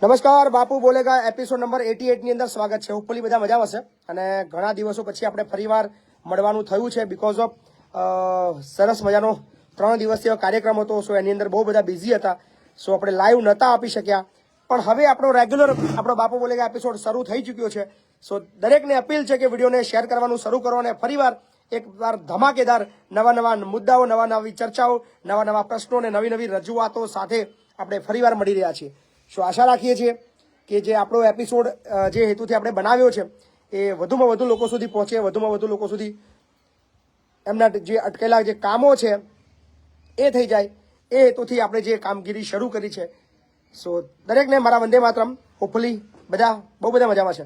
નમસ્કાર, બાપુ બોલેગા episode number 88 ની અંદર સ્વાગત છે. હોપફુલી બધા મજામાં હશે અને ઘણા દિવસો પછી આપણે ફરીવાર મળવાનું થયું છે બીકોઝ ઓફ સરસ મજાનો 3 દિવસીય કાર્યક્રમ હતો. સો એની અંદર બહુ બધા બિઝી હતા, સો આપણે લાઈવ નતા આપી શક્યા. પણ હવે આપણો રેગ્યુલર આપણો બાપુ બોલેગા એપિસોડ શરૂ થઈ ચૂક્યો છે. સો દરેકને અપીલ છે કે વિડીયોને શેર કરવાનું શરૂ કરો અને ફરીવાર એકવાર ધમાકેદાર નવા મુદ્દાઓ, નવી ચર્ચાઓ, નવા પ્રશ્નો અને નવી રજૂઆતો સાથે આપણે ફરીવાર મળી રહ્યા છીએ. શું આશા રાખીએ છીએ કે જે આપણો એપિસોડ જે હેતુથી આપણે બનાવ્યો છે એ વધુમાં વધુ લોકો સુધી પહોંચે, વધુમાં વધુ લોકો સુધી એમના જે અટકેલા જે કામો છે એ થઈ જાય, એ હેતુથી આપણે જે કામગીરી શરૂ કરી છે. સો દરેકને મારા વંદે માતરમ. હોપફુલી બધા બહુ બધા મજામાં છે.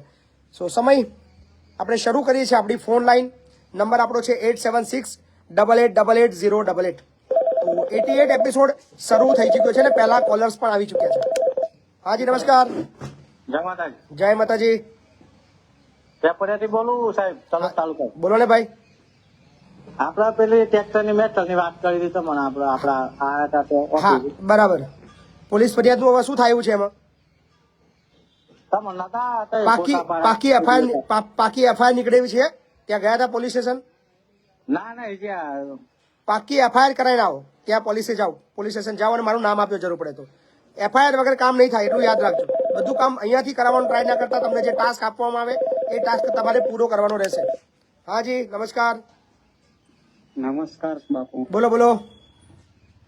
સો સમય આપણે શરૂ કરીએ છીએ. આપણી ફોન લાઈન નંબર આપણો છે 8768880888. તો 88 એપિસોડ શરૂ થઈ ચૂક્યો છે અને પહેલા કોલર્સ પણ આવી ચૂક્યા છે. હાજી નમસ્કાર. જય માતાજી. જય માતાજી. પેપરિયાથી બોલું સાહેબ, તલોદ તાલુકા. બોલો ને ભાઈ. આપડા પેલી ટ્રેક્ટરની મેટરની વાત કરી હતી તમને. આપડા આયા હતા તો હા બરાબર. પોલીસ ફરિયાદનું હવે શું થયું છે એમાં? તમને નતા પાકી એફઆઈઆર નીકળેલી છે? ત્યાં ગયા હતા પોલીસ સ્ટેશન? ના જ્યાં પાકી એફઆઈઆર કરાવીને આવો. ત્યાં પોલીસ સ્ટેશન જાઓ અને મારું નામ આપ્યો જરૂર પડે તો. એફઆઈઆર વગર કામ નહીં થાય, એટલું યાદ રાખજો. બધું કામ અહીંયાથી કરાવવાનું ટ્રાય ના કરતા. તમને જે ટાસ્ક આપવામાં આવે એ ટાસ્ક તમારે પૂરો કરવાનો રહેશે. હાજી નમસ્કાર. નમસ્કાર બાપુ. બોલો બોલો.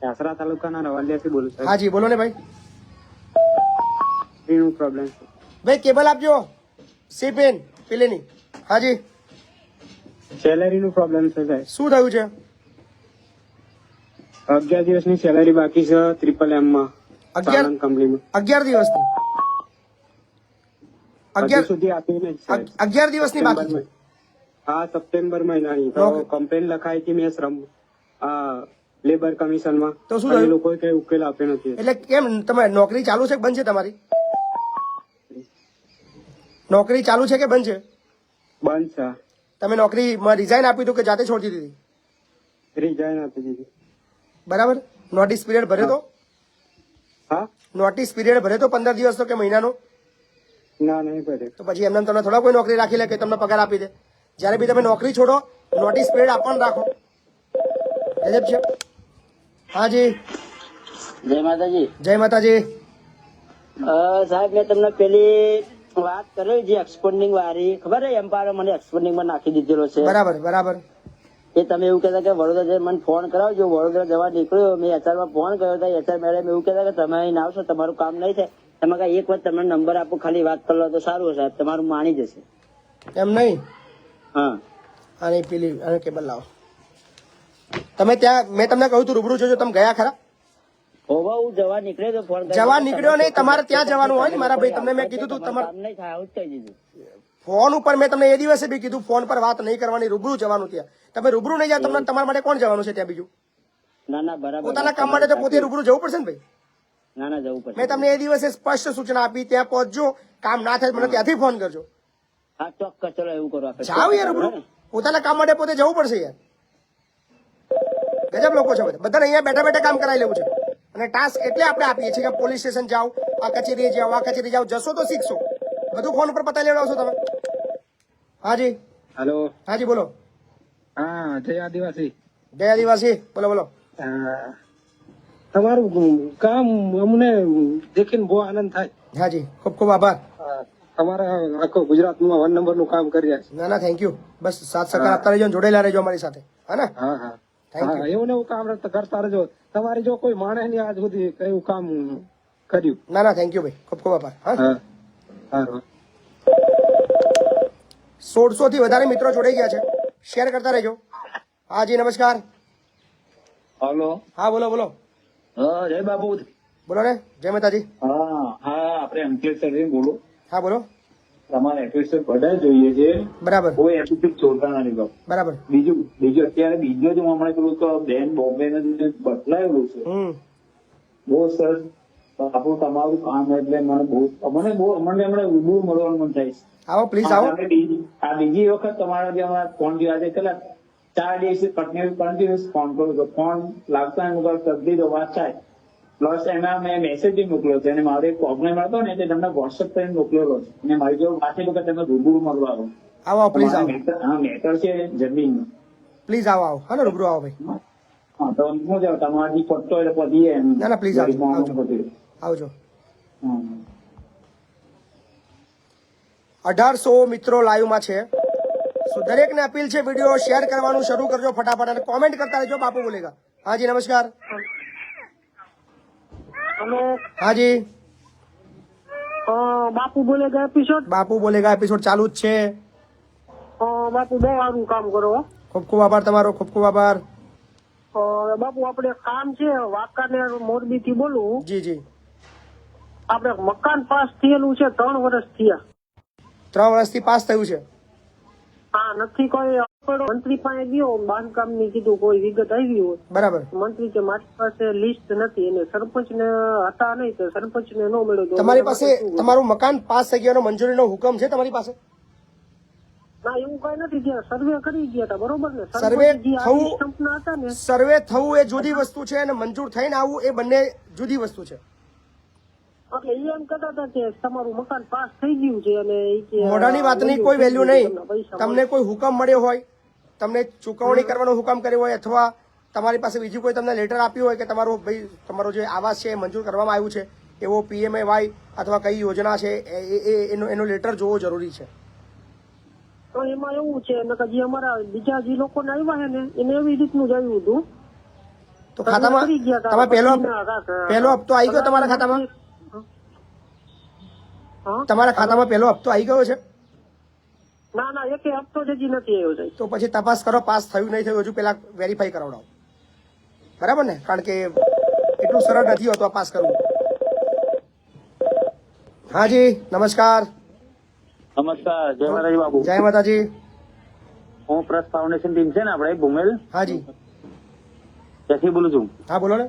સાસરા તાલુકાના રવાલિયાથી બોલું છું. હાજી બોલો ને ભાઈ. એનું પ્રોબ્લેમ ભાઈ કેબલ આપજો. સી પેન પેલેની. હાજી સેલેરી નું પ્રોબ્લેમ છે સાહેબ. શું થયું છે? 11 દિવસની સેલેરી બાકી છે ટ્રિપલ એમ માં. 11 કંપનીમાં 11 દિવસની. 11 સુધી આપી નહીં સાહેબ. 11 દિવસની બાકી છે. હા, સપ્ટેમ્બર મહિનાની તો કમ્પ્લેન લખાઈ હતી મેં શ્રમ લેબર કમિશનમાં. તો શું થયું? લોકોએ કઈ ઉકેલ આપ્યો નથી. એટલે કેમ તમે નોકરી ચાલુ છે કે બંધ છે તમારી? નોકરી ચાલુ છે કે બંધ છે? બંધ છે. તમે નોકરીમાં રિઝાઇન આપ્યું હતું કે જાતે છોડી દીધી? રિઝાઇન આપી દીધી. બરાબર. નોટિસ પીરિયડ ભર્યો તો? હા, નોટિસ પીરિયડ ભર્યો તો 15 દિવસ તો કે મહિનાનો? ના નહીં ભરે. તો પછી એમને તમને થોડા કોઈ નોકરી રાખી લે કે તમને પગાર આપી દે? જ્યારે બી તમે નોકરી છોડો નોટિસ પીરિયડ આપવાનું રાખો. ગજબ છે. હાજી જય માતાજી. જય માતાજી. સાહેબ મેં તમને પેલી વાત કરી જે એક્સપોર્ટિંગ વાળી ખબર છે, એમ્પાયર મને એક્સપોર્ટિંગ માં નાખી દીધેલો છે. બરાબર બરાબર. એ તમે એવું કહેતા કે વડોદરા જઈને મને ફોન કરાવજો. વડોદરા જવા નીકળ્યો, મેં એચઆર માં ફોન કર્યો હતો. એચઆર મેડમ એવું કહેતા કે તમે અહીં આવશો તમારું કામ નહીં થાય. એમાં કઈ એક વાર તમને નંબર આપો, ખાલી વાત કરી લો તો સારું સાહેબ, તમારું માની જશે. એમ નહીં. હા, અને પેલી અને કેબલ લાવો. તમે ત્યાં મેં તમને કહ્યું તું રૂબરૂ જોજો. તમે ગયા ખરા? હોવા હું જવા નીકળ્યો તો ફોન જવા નીકળ્યો નહીં, તમારે ત્યાં જવાનું હોય ને મારા ભાઈ. તમને મેં કીધું તું તમારે કામ નહીં થાય આવું જ કહી દીધું. ફોન ઉપર મેં તમને એ દિવસે બી કીધું ફોન પર વાત નહીં કરવાની, રૂબરૂ જવાનું. ત્યાં તમે રૂબરૂ નહીં જાવ, તમને તમારા માટે કોણ જવાનું છે ત્યાં બીજું? ના બરાબર. પોતાના કામ માટે તો પોતે રૂબરૂ જવું પડશે ને ભાઈ. ના જવું પડશે. મેં તમને એ દિવસે સ્પષ્ટ સૂચના આપી, ત્યાં પહોંચજો. કામ ના થાય મને ત્યાંથી ફોન કરજો. હા ચોક્કસ, ચલો એવું કરો. જાવ યાર રૂબરૂ. પોતાના કામ માટે પોતે જવું પડશે યાર. ગજબ લોકો છે બધા. બધાને અહીંયા બેઠા બેઠા કામ કરાવી લેવું છે. અને ટાસ્ક એટલે આપણે આપીએ છીએ કે પોલીસ સ્ટેશન જાઓ, આ કચેરી જાઓ, આ કચેરી જાઓ. જશો તો શીખશો. બધું ફોન ઉપર પતાવી લેવડાવશો તમે. હાજી હેલો. હાજી બોલો. હા, જય આદિવાસી. જય આદિવાસી. બોલો બોલો. તમારું કામ અમને દેખીને બહુ આનંદ થાય. હાજી ખૂબ ખૂબ આભાર. તમારા આખો ગુજરાતમાં 1 નંબરનું કામ કરી રહ્યા છે. ના થેન્ક યુ. બસ સાથ સહકાર આપતા રહેજો, જોડેલા રહેજો અમારી સાથે. હા ને? હા થેન્ક યુ. એવું ને એવું કામ કરતા રહેજો. તમારી જો કોઈ માણસ ની આજ સુધી કયું કામ કર્યું. ના થેન્ક યુ ભાઈ, ખૂબ ખૂબ આભાર. હા 1600 થી વધારે મિત્રો જોડાઈ ગયા છે. શેર કરતા રહેજો. હાજી નમસ્કાર. હલો. હા બોલો બોલો. જય બાપુ. બોલો ને. જય માતાજી. હા આપણે એમકેએસ બોલો. હા બોલો. તમારે એપિસોડ બધા જોઈએ છે. બરાબર. કોઈ એપિસોડ છોડતા નથી બાપુ. બરાબર. બીજું અત્યારે બીજો જ હમણાં પેલું તો બેન બોમ્બે બદલાયેલું છે. બહુ સરસ બાપુ તમારું કામ એટલે મને બહુ રૂબરૂ મળવાનું મન થાય છે. આવો પ્લીઝ આવો. આ બીજી વખત તમારા જે હમણાં ફોન જે આજે કેટલા 4 દિવસ કન્ટિન્યુઅસ ફોન કરું તો ફોન લાગતા સદી તો વાત થાય પ્લસ એમાં મેં મેસેજ બી મોકલ્યો છે અને મારો એક પ્રોબ્લેમ હતો ને તે તમને વોટ્સઅપ કરીને મોકલેલો છે અને મારી જોડે વાંચેલું કે તમે રૂબરૂ મળવા આવો. આવો પ્લીઝ આવો, મેટર છે જમીન. પ્લીઝ આવો આવો. હા ને રૂબરૂ આવો ભાઈ. હા તો શું છે તમારી પટ્ટો એટલે પતી એમ. ના ના પ્લીઝ આવજો આવજો. 1800 મિત્રો લાઈવમાં છે. સો દરેકને અપીલ છે વિડીયો શેર કરવાનું શરૂ કરજો ફટાફટ અને કોમેન્ટ કરતા રહેજો. બાપુ બોલેગા. હાજી નમસ્કાર. હેલો, હાજી બાપુ બોલેગા એપિસોડ. બાપુ બોલેગા એપિસોડ ચાલુ જ છે. બાપુ બહુ સારું કામ કરો હો. ખૂબ ખૂબ આભાર તમારો, ખૂબ ખૂબ આભાર. બાપુ આપણે કામ છે વાંકાનેર મોરબી થી બોલું. જી જી. આપણે મકાન પાસ થયેલું છે 3 વર્ષ થયા. 3 વર્ષથી પાસ થયું છે. હા નથી કોઈ મંત્રી પાસે ગયો બાંધકામ ની કીધું કોઈ વિગત આવી હોય. બરાબર. મંત્રી કે મારી પાસે લિસ્ટ નથી એને સરપંચ ને હતા નહીં તો સરપંચ ને ન મળ્યો. તમારી પાસે તમારું મકાન પાસ થઈ ગયાનો મંજૂરીનો હુકમ છે તમારી પાસે? ના એવું કઈ નથી ત્યાં સર્વે કરી ગયા હતા બરોબર ને. સર્વે થવું હતા ને સર્વે થવું એ જુદી વસ્તુ છે અને મંજૂર થઈને આવવું એ બંને જુદી વસ્તુ છે. એટલે એ એમ કહેતા હતા કે તમારું મકાન પાસ થઈ ગયું છે અને મોઢાની વાતની કોઈ વેલ્યુ નહીં. તમને કોઈ હુકમ મળ્યો હોય, તમને ચૂકવણી કરવાનો હુકમ કર્યો હોય અથવા તમારી પાસે બીજું કોઈ તમને લેટર આપ્યું હોય કે તમારો ભાઈ તમારો જે આવાસ છે એ મંજૂર કરવામાં આવ્યું છે એવો PMAY અથવા કઈ યોજના છે એનો લેટર જોવો જરૂરી છે. તો એમાં એવું છે જે અમારા બીજા જે લોકોને આવ્યા છે ને એને એવી રીતનું જ આવ્યું હતું. તો ખાતામાં તમે પહેલો હપ્તો આવી ગયો તમારા ખાતામાં? તમારા ખાતામાં પહેલો હપ્તો આવી ગયો છે? ના ના એક હપ્તો જ હજી નથી આવ્યો સાહેબ. તો પછી તપાસ કરો પાસ થયું નહીં થયું હજુ પેલા વેરીફાઈ કરાવડાવો. બરાબર ને? કારણ કે એટલું સરળ નથી હોતું આ પાસ કરવું. હાજી નમસ્કાર. નમસ્કાર, જય માતાજી બાપુ. જય માતાજી. હું પ્રેસ ફાઉન્ડેશન ટીમ છે ને આપણે ભૂમેલ હાજી ત્યાંથી બોલું છું. હા બોલો ને.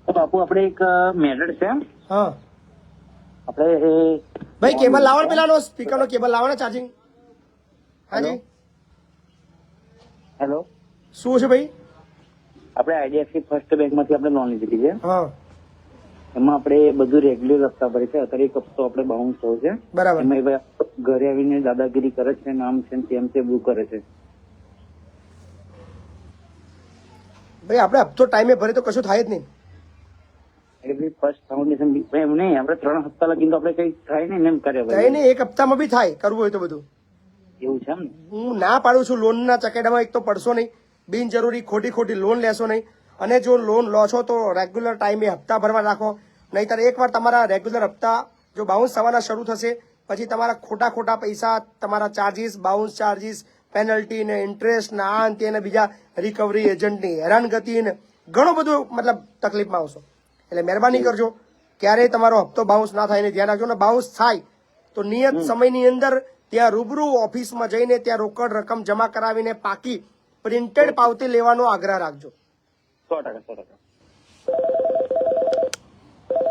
તો બાપુ આપણે એક મેટર છે. હા આપણે ભાઈ કેબલ લાવો ને પેલાનો સ્પીકરનો કેબલ લાવો ને ચાર્જિંગ. હાજી હેલો, શું છે ભાઈ? આપણે IDFC ફર્સ્ટ બેંકમાંથી આપણે લોન લીધી છે. હા એમાં આપણે બધું રેગ્યુલર હપ્તા ભરે છે. અત્યારે એક હપ્તો આપણે બાઉન્સ થયો છે. બરાબર. એમાં ઘરે આવીને દાદાગીરી કરે છે, નામ છે તેમ છે બધું કરે છે. ભાઈ આપણે હપ્તો ટાઈમે ભરે તો કશું થાય જ નહીં. એટલે ફર્સ્ટ ફાઉન્ડેશન એમ નહીં, આપણે 3 હપ્તા લગીને તો આપણે કઈ થાય નહીં એમ કરે. કઈ નહીં, એક હપ્તામાં બી થાય કરવું હોય તો બધું. એવું છે એમ ને? હું ના પાડું છું લોનના ચકેડામાં એક તો પડશો નહીં, બિનજરૂરી ખોટી લોન લેશો નહીં અને જો લોન લો છો તો રેગ્યુલર ટાઈમે હપ્તા ભરવા રાખો. નહીંતર એકવાર તમારા રેગ્યુલર હપ્તા જો બાઉન્સ થવાના શરૂ થશે પછી તમારા ખોટા પૈસા, તમારા ચાર્જીસ, બાઉન્સ ચાર્જીસ, પેનલ્ટી ને ઇન્ટરેસ્ટ ને આ અંતે ને બીજા રિકવરી એજન્ટની હેરાનગતિ ને ઘણું બધું મતલબ તકલીફમાં આવશો. એટલે મહેરબાની કરજો ક્યારેય તમારો હપ્તો બાઉન્સ ના થાય ને ધ્યાન રાખજો. ને બાઉન્સ થાય તો નિયત સમયની અંદર ત્યાં રૂબરૂ ઓફિસમાં જઈને ત્યાં રોકડ રકમ જમા કરાવીને પાકી પ્રિન્ટેડ પાવતી લેવાનો આગ્રહ રાખજો. 100%.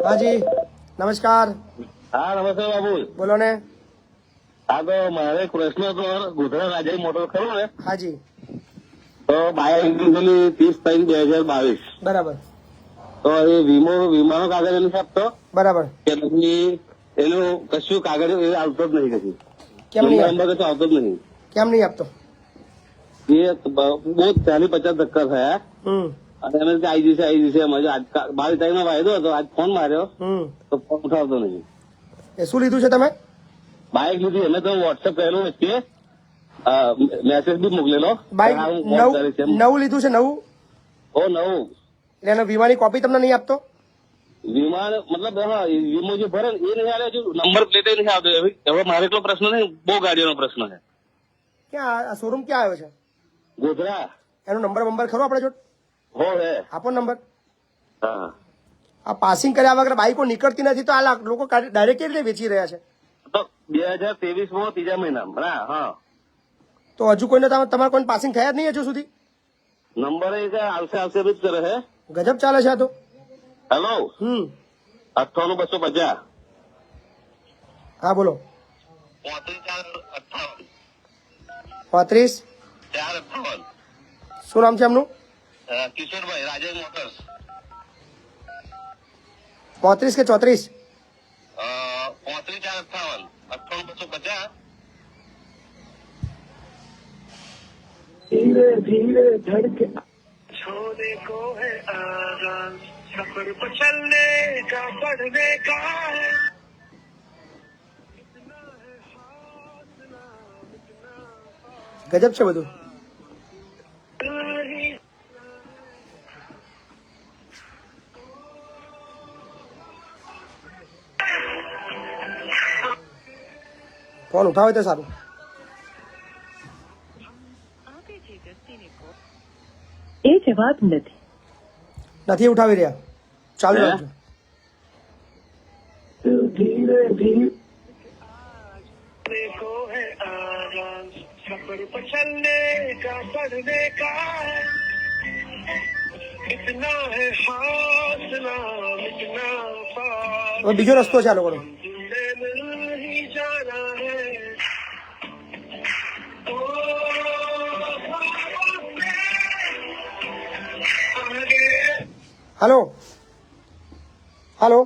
હાજી નમસ્કાર. હા નમસ્તે બાબુ. બોલો ને. હા તો મારે એક પ્રશ્ન હતો. ગુજરાત રાજ્ય મોટર ખરું ને? હાજી. તો બાય લીધેલી 30/3/2022. બરાબર. તો એ વીમાનો કાગળ નથી આપતો બરાબર. કે પછી એનું કશું કાગળ એ આવતો જ નહીં કશું. કેમ નહીં નંબર કશું આવતો જ નહીં. કેમ નહીં આપતો? એ બહુ 40-50 ધક્કા થયા અને એને આવી જશે એમ. હજુ 22 તારીખનો વાયદો હતો, આજ ફોન માર્યો તો ફોન ઉઠાવતો નહીં. એ શું લીધું છે તમે? બાઇક લીધી અમે તો વોટ્સએપ કરેલું વચ્ચે મેસેજ બી મોકલેલો. બાઇક નવું લીધું છે? નવું? ઓ નવું. એટલે એનો વીમાની કોપી તમને નહીં આપતો? વીમા મતલબ વીમો જે ભરે એ નહીં આવે, નંબર પ્લેટ નહીં આવતો. હવે મારે એટલો પ્રશ્ન નહીં, બહુ ગાડીઓનો પ્રશ્ન છે. ક્યાં આ શોરૂમ ક્યાં આવ્યો છે? ગોધરા. એનો નંબર ખરો આપણે જોડે? હો હે. આપો નંબર. હા. આ પાસિંગ કર્યા વગર બાઈકો નીકળતી નથી તો આ લોકો ડાયરેક્ટ કેવી રીતે વેચી રહ્યા છે? તો 2023 ત્રીજા મહિનામાં. હા. તો હજુ કોઈને તમારે કોઈ પાસિંગ થયા જ નહીં હજુ સુધી? નંબર એ આવશે જ કરે છે. ગજબ ચાલે છે આ તો. હેલો. 58-250. હા બોલો. 35-458. 35-458. શું નામ છે એમનું? કિશોરભાઈ, રાજેશ મોટર્સ. 35 કે 34? 35 458 98 धीरे धीरे धड़के छोड़ने को है आगाज सफर पर चलने का बढ़ने का है ગજબ છે બધું. ફોન ઉઠાવે તો સારું. એ જવાબ નથી. નથી ઉઠાવી રહ્યા. ચાલુ રાખજો. धीरे धीरे को है आगाज सफर पर चलने का बढ़ने का है इतना है हौसला इतना पास હવે બીજો રસ્તો ચાલુ કરો. नहीं जाना है ओ, आगे હાલો હાલો.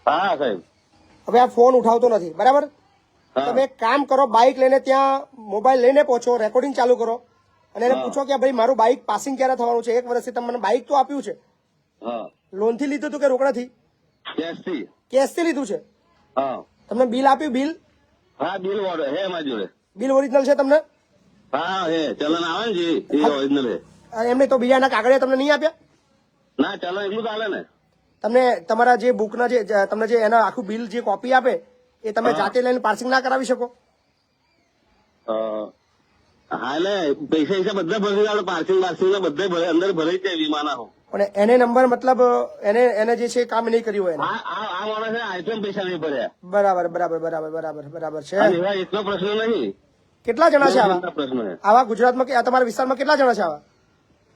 હા સાહેબ. હવે આ ફોન ઉઠાવતો નથી, બરાબર? હા. તમે એક કામ કરો, બાઇક લઈને ત્યાં મોબાઈલ લઈને પહોંચો, રેકોર્ડિંગ ચાલુ કરો અને એને પૂછો કે ભાઈ મારું બાઇક પાસિંગ ક્યારે થવાનું છે? 1 વર્ષથી તમે મને બાઇક તો આપ્યું છે, હા. લોનથી લીધું હતું કે રોકડાથી? કેશથી. કેશથી લીધું છે? હા તમને બિલ આપ્યું? બિલ હા બિલ ઓર્ડર હે મારી જોડે. બિલ ઓરિજિનલ છે તમને? હા હે ચલન આવે ને જે એ ઓરિજિનલ હે. એમને તો બીજાના કાગળિયા તમને નહીં આપ્યા? ના ચલન એટલું તો હાલે ને. તમને તમારા જે બુકના જે તમને જે એના આખું બિલ જે કોપી આપે એ તમે હા. જાતે લઈને પાર્સિંગ ના કરાવી શકો? હા એટલે પૈસા બધા ભરી આવે, પાર્સિંગ ને બધા ભરે, અંદર ભરાઈ જાય વીમાના હો. પણ એને નંબર મતલબ એને જે છે કામ નહીં કર્યું હોય એને. આ માણસે આઈટમ પૈસા નહીં ભર્યા. બરાબર બરાબર બરાબર બરાબર બરાબર છે. અને એવા એટલો પ્રશ્ન નહીં. કેટલા જણા છે આવા? પ્રશ્ન છે. આવા ગુજરાતમાં કે તમારા વિસ્તારમાં કેટલા જણા છે આવા?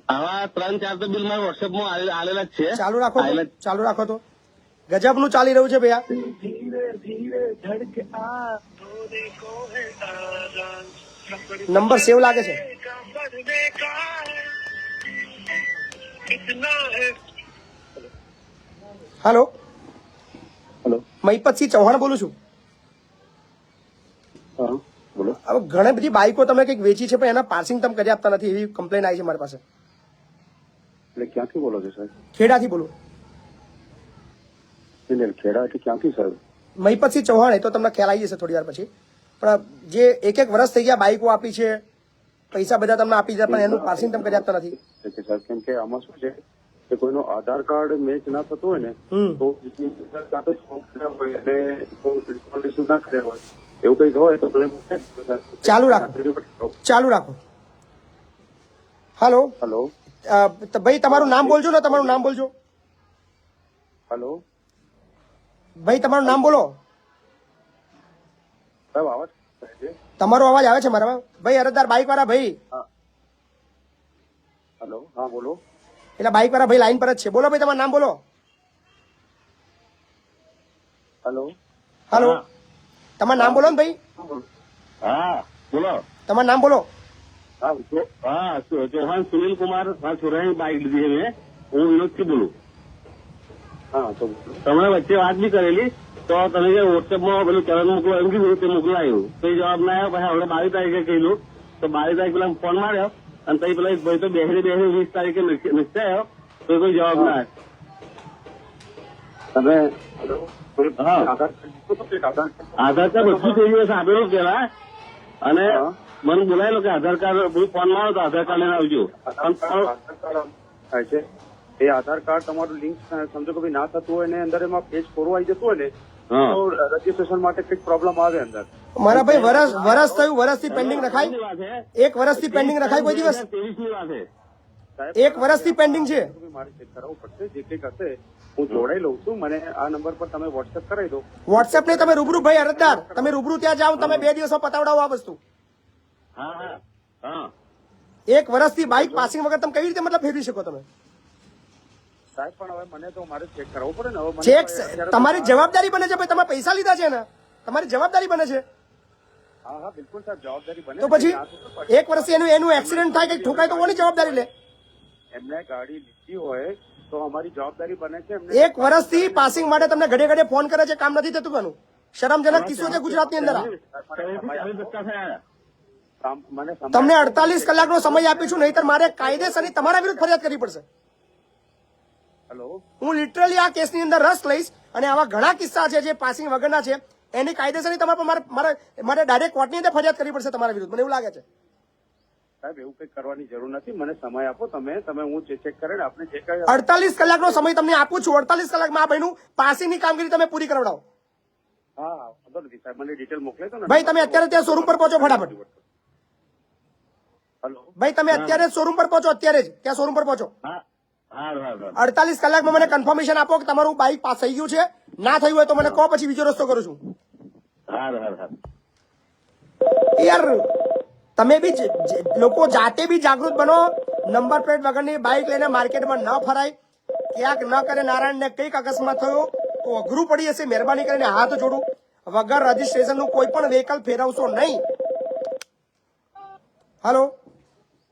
આવા 3-4 તો બિલ મારા વોટ્સએપમાં આલેલા જ છે. ચાલુ રાખો તો, આલેલા જ. ચાલુ રાખો તો. ગજબનું ચાલી રહ્યું છે ભૈયા. धीरे धीरे धड़के आ धोने को है आगाज सफर નંબર સેવ લાગે છે. का बढ़ने का है इतना है હાલો, હેલો મહિપતસિંહ ચૌહાણ બોલું છું. હા બોલો. હવે ઘણી બધી બાઇકો તમે કંઈક વેચી છે પણ એના પાર્સિંગ તમે કરી આપતા નથી, એવી કમ્પ્લેન આવી છે મારી પાસે. એટલે ક્યાંથી બોલો છો સાહેબ? ખેડાથી બોલું. એટલે ખેડા એટલે ક્યાંથી સાહેબ? મહિપતસિંહ ચૌહાણ, એ તો તમને ખ્યાલ આવી જશે થોડી વાર પછી. પણ જે 1 વર્ષ થઈ ગયા બાઇકો આપી છે, પૈસા બધા તમને આપી દીધા પણ એનું પાર્સિંગ તમે કરી આપતા નથી. કે સાહેબ કેમ કે આમાં શું છે કે કોઈનો આધાર કાર્ડ મેચ ના થતું હોય ને તો કાં તો ફોર્મ હોય અને રિસ્પોન્ડ ના કર્યા હોય એવું કંઈક હોય તો ભલે ચાલુ રાખો, ચાલુ રાખો. હાલો, હેલો તો ભાઈ તમારું નામ બોલજો ને, તમારું નામ બોલજો. હેલો ભાઈ તમારું નામ બોલો. સાહેબ આવાજ થાય છે? તમારો અવાજ આવે છે મારામાં. ભાઈ અરજદાર બાઇક વાળા ભાઈ, હેલો હા બોલો. એટલે બાઇક વાળા ભાઈ લાઈન પર જ છે. બોલો ભાઈ તમારું નામ બોલો. હેલો હાલો, તમારું નામ બોલો ને ભાઈ, હા બોલો. તમારું નામ બોલો. હા હા ચૌહાણ સુનિલ કુમાર, મારા છોરાની બાઇક લીધી છે મેં. હું વિનોદથી બોલું. હા તો તમને વચ્ચે વાત બી કરેલી તો તમે જે વોટ્સએપમાં પેલું ચલણ મોકલો એમ કીધું તે મોકલાયું, કઈ જવાબ ના આવ્યો. પછી હવે 22 તારીખે કહેલું તો 22 તારીખ પેલા ફોન માર્યો અને તઈ પેલા એક ભાઈ તો બેસી 20 તારીખે નિશ્ચય તો કોઈ જવાબ ના આવ્યો. તમે હા. આધાર કાર્ડ આધાર કાર્ડ બધું થઈ ગયું આપેલું પેલા અને હા. મને બોલાયેલો કે આધાર કાર્ડ બધું ફોન મારો તો આધાર કાર્ડ લઈને આવજો. પણ થાય છે એ આધાર કાર્ડ તમારું લિંક સમજો કે ભાઈ ના થતું હોય ને અંદર એમાં પેજ ખોરવાઈ જતું હોય ને હા. તો રજીસ્ટ્રેશન માટે કંઈક પ્રોબ્લેમ આવે અંદર. મારા ભાઈ વરસ થયું, વર્ષથી પેન્ડિંગ રખાય? વાત છે 1 વર્ષથી પેન્ડિંગ રખાય કોઈ દિવસ? 23 ની વાત છે. સાહેબ 1 વર્ષથી પેન્ડિંગ છે. મારે ચેક કરાવવું પડશે. જે કંઈક હશે હું જોડાઈ લઉં છું. મને આ નંબર પર તમે વોટ્સએપ કરાવી દો. વોટ્સએપ ને તમે રૂબરૂ ભાઈ અરજદાર, તમે રૂબરૂ ત્યાં જાઓ, તમે 2 દિવસમાં પતાવડાવો આ વસ્તુ. હા હા હા 1 વર્ષથી બાઇક પાસિંગ વગર તમે કેવી રીતે મતલબ ફેરવી શકો તમે? સાહેબ પણ હવે મને તો મારે ચેક કરાવવું પડે ને. હવે મને ચેક અત્યારે- તમારી જવાબદારી બને છે ભાઈ, તમે પૈસા લીધા છે ને, તમારી જવાબદારી બને છે. હા હા બિલકુલ સાહેબ જવાબદારી બને તો પછી 1 વર્ષથી એનું એક્સિડન્ટ થાય કે ઠોકાય તો કોની જવાબદારી લે? એમને ગાડી લીધી હોય તો અમારી જવાબદારી બને છે એમને. 1 વર્ષથી પાસિંગ માટે તમને ઘડે ઘડે ફોન કરે છે, કામ નથી થતું એનું. શરમજનક કિસ્સો છે ગુજરાતની અંદર આ. મને સમય તમને 48 કલાકનો સમય આપી છું, નહીંતર મારે કાયદેસરની તમારા વિરુદ્ધ ફરિયાદ કરવી પડશે. હેલો, હું લિટરલી આ કેસની અંદર રસ લઈશ અને આવા ઘણા કિસ્સા છે જે પાસિંગ વગરના છે, એની કાયદેસરની તમારે પર મારે ડાયરેક્ટ કોર્ટની અંદર ફરિયાદ કરવી પડશે તમારા વિરુદ્ધ, મને એવું લાગે છે. સાહેબ એવું કઈ કરવાની જરૂર નથી. મને સમય આપો તમે હું ચેક કરે આપણે જે કઈ 48 કલાકનો સમય તમને આપું છું. 48 કલાકમાં આ ભાઈનું પાસિંગની કામગીરી તમે પૂરી કરાવડાવો. હા વાંધો નથી સાહેબ, મને ડિટેલ મોકલે તો ને. ભાઈ તમે અત્યારે ત્યાં શોરૂમ પર પહોંચો ફટાફટ. હેલો, ભાઈ તમે અત્યારે શોરૂમ પર પહોંચો, અત્યારે જ ત્યાં શોરૂમ પર પહોંચો. 48 કલાકમાં મને કન્ફર્મેશન આપો કે તમારું બાઇક પાસ થઈ ગયું છે. ના થયું હોય તો મને કહો, પછી બીજો રસ્તો કરું છું. યાર તમે બી લોકો જાતે બી જાગૃત બનો. નંબર પ્લેટ વગરની બાઇક લઈને માર્કેટમાં ન ફરાય. ક્યાંક ન કરે નારાયણને કંઈક અકસ્માત થયો તો અઘરું પડી હશે. મહેરબાની કરીને હાથ જોડું, વગર રજીસ્ટ્રેશનનું કોઈ પણ વ્હીકલ ફેરવશો નહીં. હાલો,